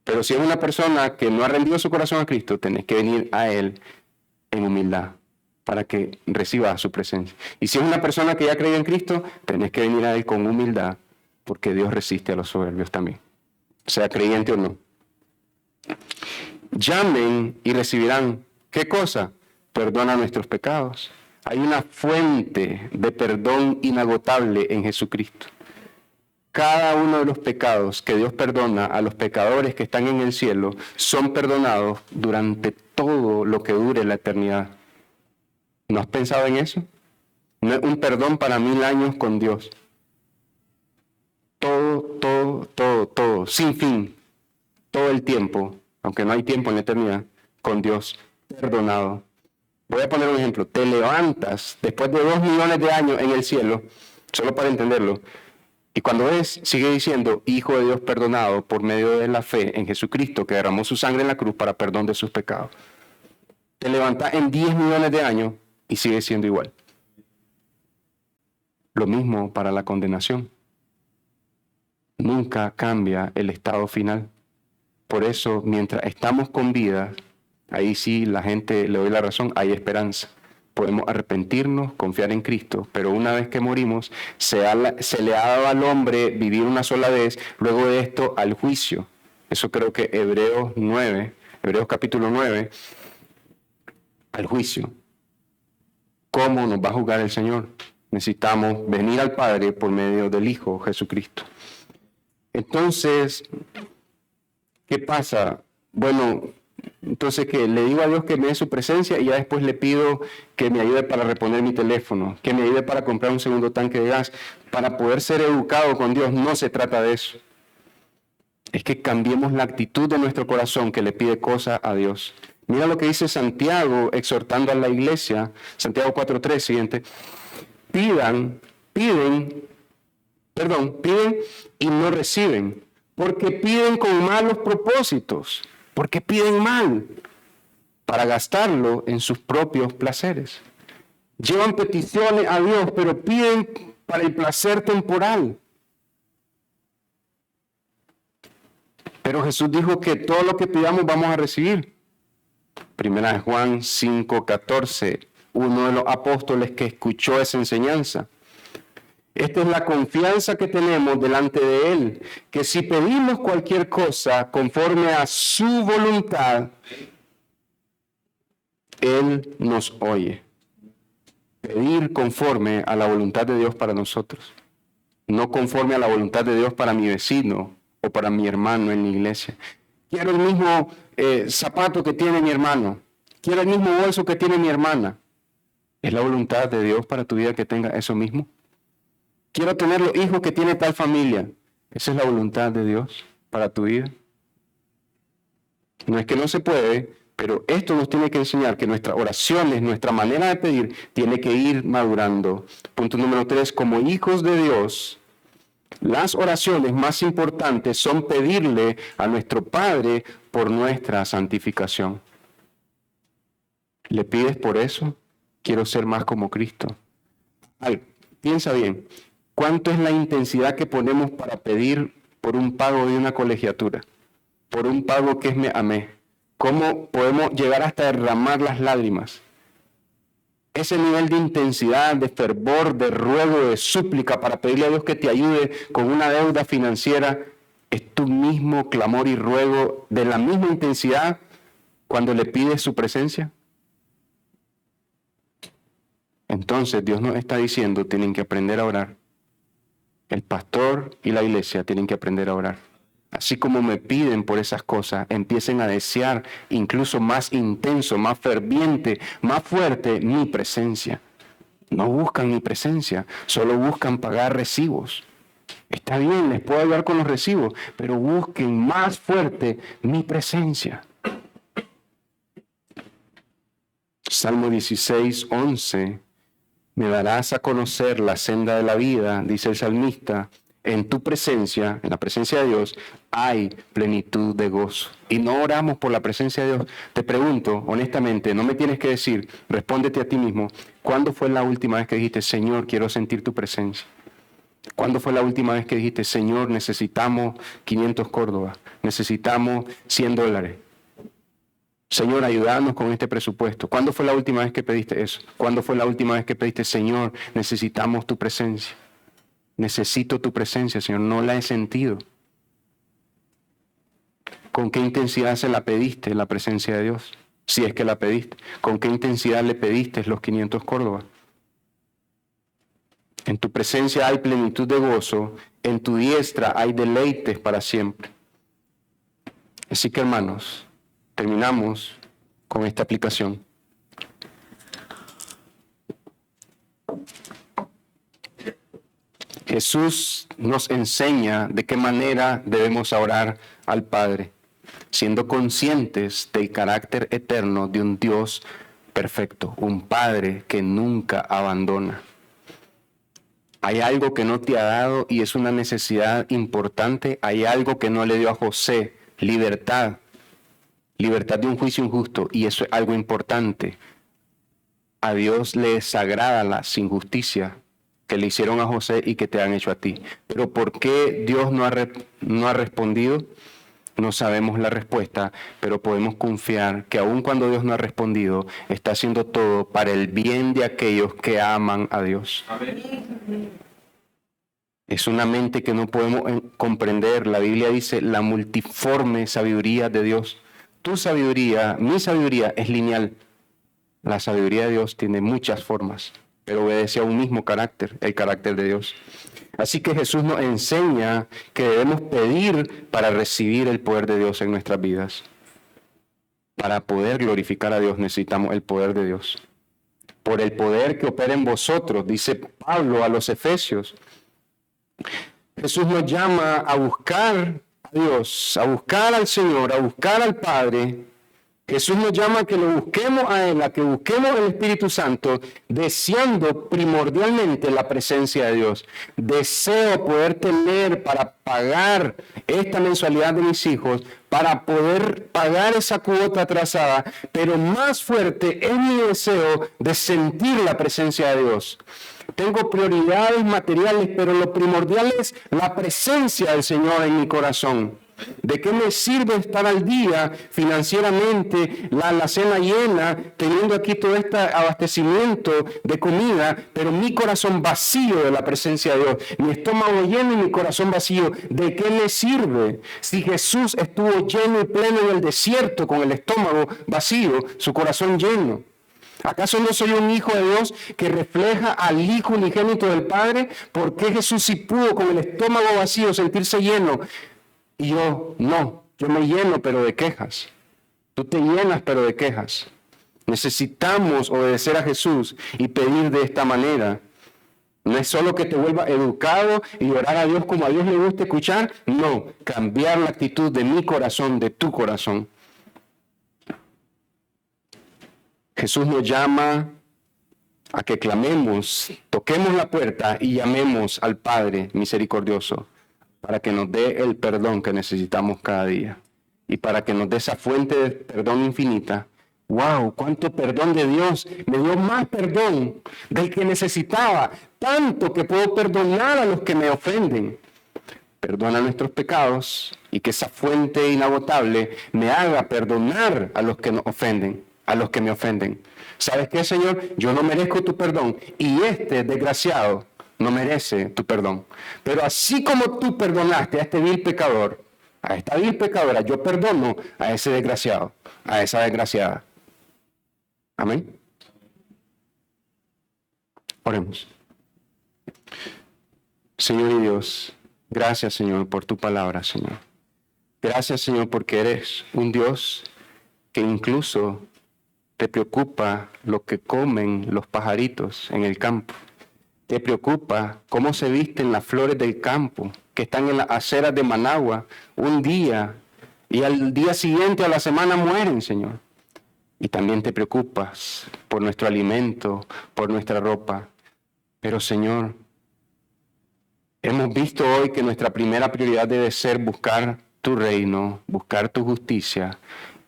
A: Pero si es una persona que no ha rendido su corazón a Cristo, tenés que venir a Él en humildad para que reciba su presencia. Y si es una persona que ya cree en Cristo, tenés que venir a Él con humildad, porque Dios resiste a los soberbios también, sea creyente o no. Llamen y recibirán, ¿qué cosa? Perdona nuestros pecados. Hay una fuente de perdón inagotable en Jesucristo. Cada uno de los pecados que Dios perdona a los pecadores que están en el cielo son perdonados durante todo lo que dure la eternidad. ¿No has pensado en eso? No es un perdón para 1000 años con Dios. Todo, sin fin, todo el tiempo, aunque no hay tiempo en la eternidad, con Dios, perdonado. Voy a poner un ejemplo. Te levantas después de 2 millones de años en el cielo, solo para entenderlo, y cuando ves, sigue diciendo, Hijo de Dios perdonado por medio de la fe en Jesucristo, que derramó su sangre en la cruz para perdón de sus pecados. Te levantas en 10 millones de años y sigue siendo igual. Lo mismo para la condenación. Nunca cambia el estado final. Por eso, mientras estamos con vida, ahí sí la gente le doy la razón, hay esperanza. Podemos arrepentirnos, confiar en Cristo, pero una vez que morimos, se le ha dado al hombre vivir una sola vez, luego de esto al juicio. Eso creo que Hebreos capítulo 9, al juicio. ¿Cómo nos va a juzgar el Señor? Necesitamos venir al Padre por medio del Hijo Jesucristo. Entonces, ¿qué pasa? Bueno, entonces que le digo a Dios que me dé su presencia y ya después le pido que me ayude para reponer mi teléfono, que me ayude para comprar un segundo tanque de gas, para poder ser educado con Dios. No se trata de eso. Es que cambiemos la actitud de nuestro corazón que le pide cosas a Dios. Mira lo que dice Santiago exhortando a la iglesia, Santiago 4:3, siguiente. Piden y no reciben, porque piden con malos propósitos. Porque piden mal para gastarlo en sus propios placeres. Llevan peticiones a Dios, pero piden para el placer temporal. Pero Jesús dijo que todo lo que pidamos vamos a recibir. Primera de Juan 5:14 uno de los apóstoles que escuchó esa enseñanza. Esta es la confianza que tenemos delante de Él, que si pedimos cualquier cosa conforme a su voluntad, Él nos oye. Pedir conforme a la voluntad de Dios para nosotros, no conforme a la voluntad de Dios para mi vecino o para mi hermano en la iglesia. Quiero el mismo zapato que tiene mi hermano, quiero el mismo bolso que tiene mi hermana. ¿Es la voluntad de Dios para tu vida que tenga eso mismo? Quiero tener los hijos que tiene tal familia. ¿Esa es la voluntad de Dios para tu vida? No es que no se puede, pero esto nos tiene que enseñar que nuestras oraciones, nuestra manera de pedir, tiene que ir madurando. Punto número 3, como hijos de Dios, las oraciones más importantes son pedirle a nuestro Padre por nuestra santificación. ¿Le pides por eso? Quiero ser más como Cristo. Piensa bien, ¿cuánto es la intensidad que ponemos para pedir por un pago de una colegiatura? Por un pago que es me amé. ¿Cómo podemos llegar hasta derramar las lágrimas? Ese nivel de intensidad, de fervor, de ruego, de súplica para pedirle a Dios que te ayude con una deuda financiera, es tu mismo clamor y ruego de la misma intensidad cuando le pides su presencia. Entonces Dios nos está diciendo, tienen que aprender a orar. El pastor y la iglesia tienen que aprender a orar. Así como me piden por esas cosas, empiecen a desear incluso más intenso, más ferviente, más fuerte mi presencia. No buscan mi presencia, solo buscan pagar recibos. Está bien, les puedo ayudar con los recibos, pero busquen más fuerte mi presencia. Salmo 16, 11. Me darás a conocer la senda de la vida, dice el salmista. En tu presencia, en la presencia de Dios, hay plenitud de gozo. Y no oramos por la presencia de Dios. Te pregunto, honestamente, no me tienes que decir, respóndete a ti mismo, ¿cuándo fue la última vez que dijiste, Señor, quiero sentir tu presencia? ¿Cuándo fue la última vez que dijiste, Señor, necesitamos 500 córdobas, necesitamos $100? Señor, ayúdanos con este presupuesto. ¿Cuándo fue la última vez que pediste eso? ¿Cuándo fue la última vez que pediste, Señor, necesitamos tu presencia? Necesito tu presencia, Señor, no la he sentido. ¿Con qué intensidad se la pediste, la presencia de Dios? Si es que la pediste. ¿Con qué intensidad le pediste los 500 córdobas? En tu presencia hay plenitud de gozo, en tu diestra hay deleites para siempre. Así que, hermanos, terminamos con esta aplicación. Jesús nos enseña de qué manera debemos orar al Padre, siendo conscientes del carácter eterno de un Dios perfecto, un Padre que nunca abandona. Hay algo que no te ha dado y es una necesidad importante. Hay algo que no le dio a José, libertad de un juicio injusto, y eso es algo importante. A Dios le desagrada las injusticias que le hicieron a José y que te han hecho a ti. Pero ¿por qué Dios no ha respondido? No sabemos la respuesta, pero podemos confiar que aun cuando Dios no ha respondido, está haciendo todo para el bien de aquellos que aman a Dios. Amén. Es una mente que no podemos comprender. La Biblia dice la multiforme sabiduría de Dios. Tu sabiduría, mi sabiduría es lineal. La sabiduría de Dios tiene muchas formas, pero obedece a un mismo carácter, el carácter de Dios. Así que Jesús nos enseña que debemos pedir para recibir el poder de Dios en nuestras vidas. Para poder glorificar a Dios necesitamos el poder de Dios. Por el poder que opera en vosotros, dice Pablo a los Efesios. Jesús nos llama a buscar a Dios, a buscar al Señor, a buscar al Padre. Jesús nos llama a que lo busquemos a Él, a que busquemos el Espíritu Santo, deseando primordialmente la presencia de Dios. Deseo poder tener para pagar esta mensualidad de mis hijos, para poder pagar esa cuota atrasada, pero más fuerte es mi deseo de sentir la presencia de Dios. Tengo prioridades materiales, pero lo primordial es la presencia del Señor en mi corazón. ¿De qué me sirve estar al día financieramente, la alacena llena, teniendo aquí todo este abastecimiento de comida, pero mi corazón vacío de la presencia de Dios, mi estómago lleno y mi corazón vacío? ¿De qué me sirve? Si Jesús estuvo lleno y pleno en el desierto con el estómago vacío, su corazón lleno. ¿Acaso no soy un hijo de Dios que refleja al Hijo unigénito del Padre? ¿Por qué Jesús sí pudo con el estómago vacío sentirse lleno? Y yo no, yo me lleno pero de quejas. Tú te llenas pero de quejas. Necesitamos obedecer a Jesús y pedir de esta manera. No es solo que te vuelva educado y orar a Dios como a Dios le gusta escuchar. No, cambiar la actitud de mi corazón, de tu corazón. Jesús nos llama a que clamemos, toquemos la puerta y llamemos al Padre misericordioso para que nos dé el perdón que necesitamos cada día y para que nos dé esa fuente de perdón infinita. ¡Wow! ¡Cuánto perdón de Dios! Me dio más perdón del que necesitaba, tanto que puedo perdonar a los que me ofenden. Perdona nuestros pecados y que esa fuente inagotable me haga perdonar a los que nos ofenden, a los que me ofenden. ¿Sabes qué, Señor? Yo no merezco tu perdón y este desgraciado no merece tu perdón. Pero así como tú perdonaste a este vil pecador, a esta vil pecadora, yo perdono a ese desgraciado, a esa desgraciada. Amén. Oremos. Señor y Dios, gracias, Señor, por tu palabra, Señor. Gracias, Señor, porque eres un Dios que incluso te preocupa lo que comen los pajaritos en el campo. Te preocupa cómo se visten las flores del campo, que están en las aceras de Managua un día y al día siguiente a la semana mueren, Señor. Y también te preocupas por nuestro alimento, por nuestra ropa. Pero, Señor, hemos visto hoy que nuestra primera prioridad debe ser buscar tu reino, buscar tu justicia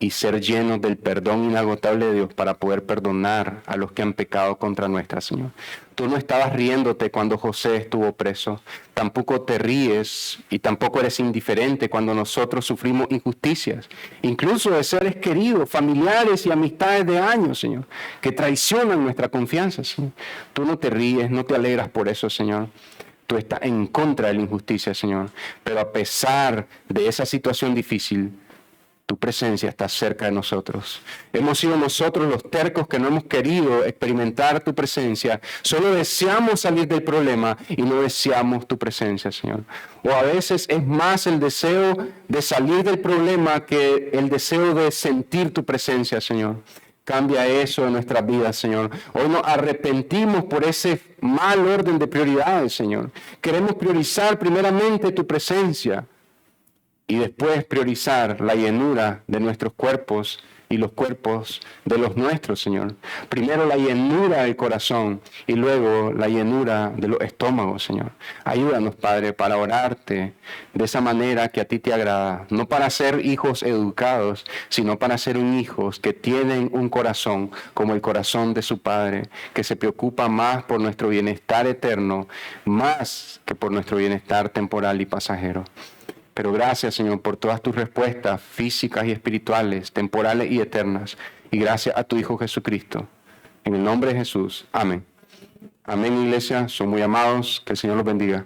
A: y ser llenos del perdón inagotable de Dios para poder perdonar a los que han pecado contra nuestra, Señor. Tú no estabas riéndote cuando José estuvo preso, tampoco te ríes y tampoco eres indiferente cuando nosotros sufrimos injusticias, incluso de seres queridos, familiares y amistades de años, Señor, que traicionan nuestra confianza, Señor. Tú no te ríes, no te alegras por eso, Señor. Tú estás en contra de la injusticia, Señor, pero a pesar de esa situación difícil, tu presencia está cerca de nosotros. Hemos sido nosotros los tercos que no hemos querido experimentar tu presencia. Solo deseamos salir del problema y no deseamos tu presencia, Señor. O a veces es más el deseo de salir del problema que el deseo de sentir tu presencia, Señor. Cambia eso en nuestras vidas, Señor. Hoy nos arrepentimos por ese mal orden de prioridades, Señor. Queremos priorizar primeramente tu presencia y después priorizar la llenura de nuestros cuerpos y los cuerpos de los nuestros, Señor. Primero la llenura del corazón y luego la llenura de los estómagos, Señor. Ayúdanos, Padre, para orarte de esa manera que a ti te agrada. No para ser hijos educados, sino para ser hijos que tienen un corazón como el corazón de su Padre, que se preocupa más por nuestro bienestar eterno, más que por nuestro bienestar temporal y pasajero. Pero gracias, Señor, por todas tus respuestas físicas y espirituales, temporales y eternas. Y gracias a tu Hijo Jesucristo. En el nombre de Jesús. Amén. Amén, iglesia. Son muy amados. Que el Señor los bendiga.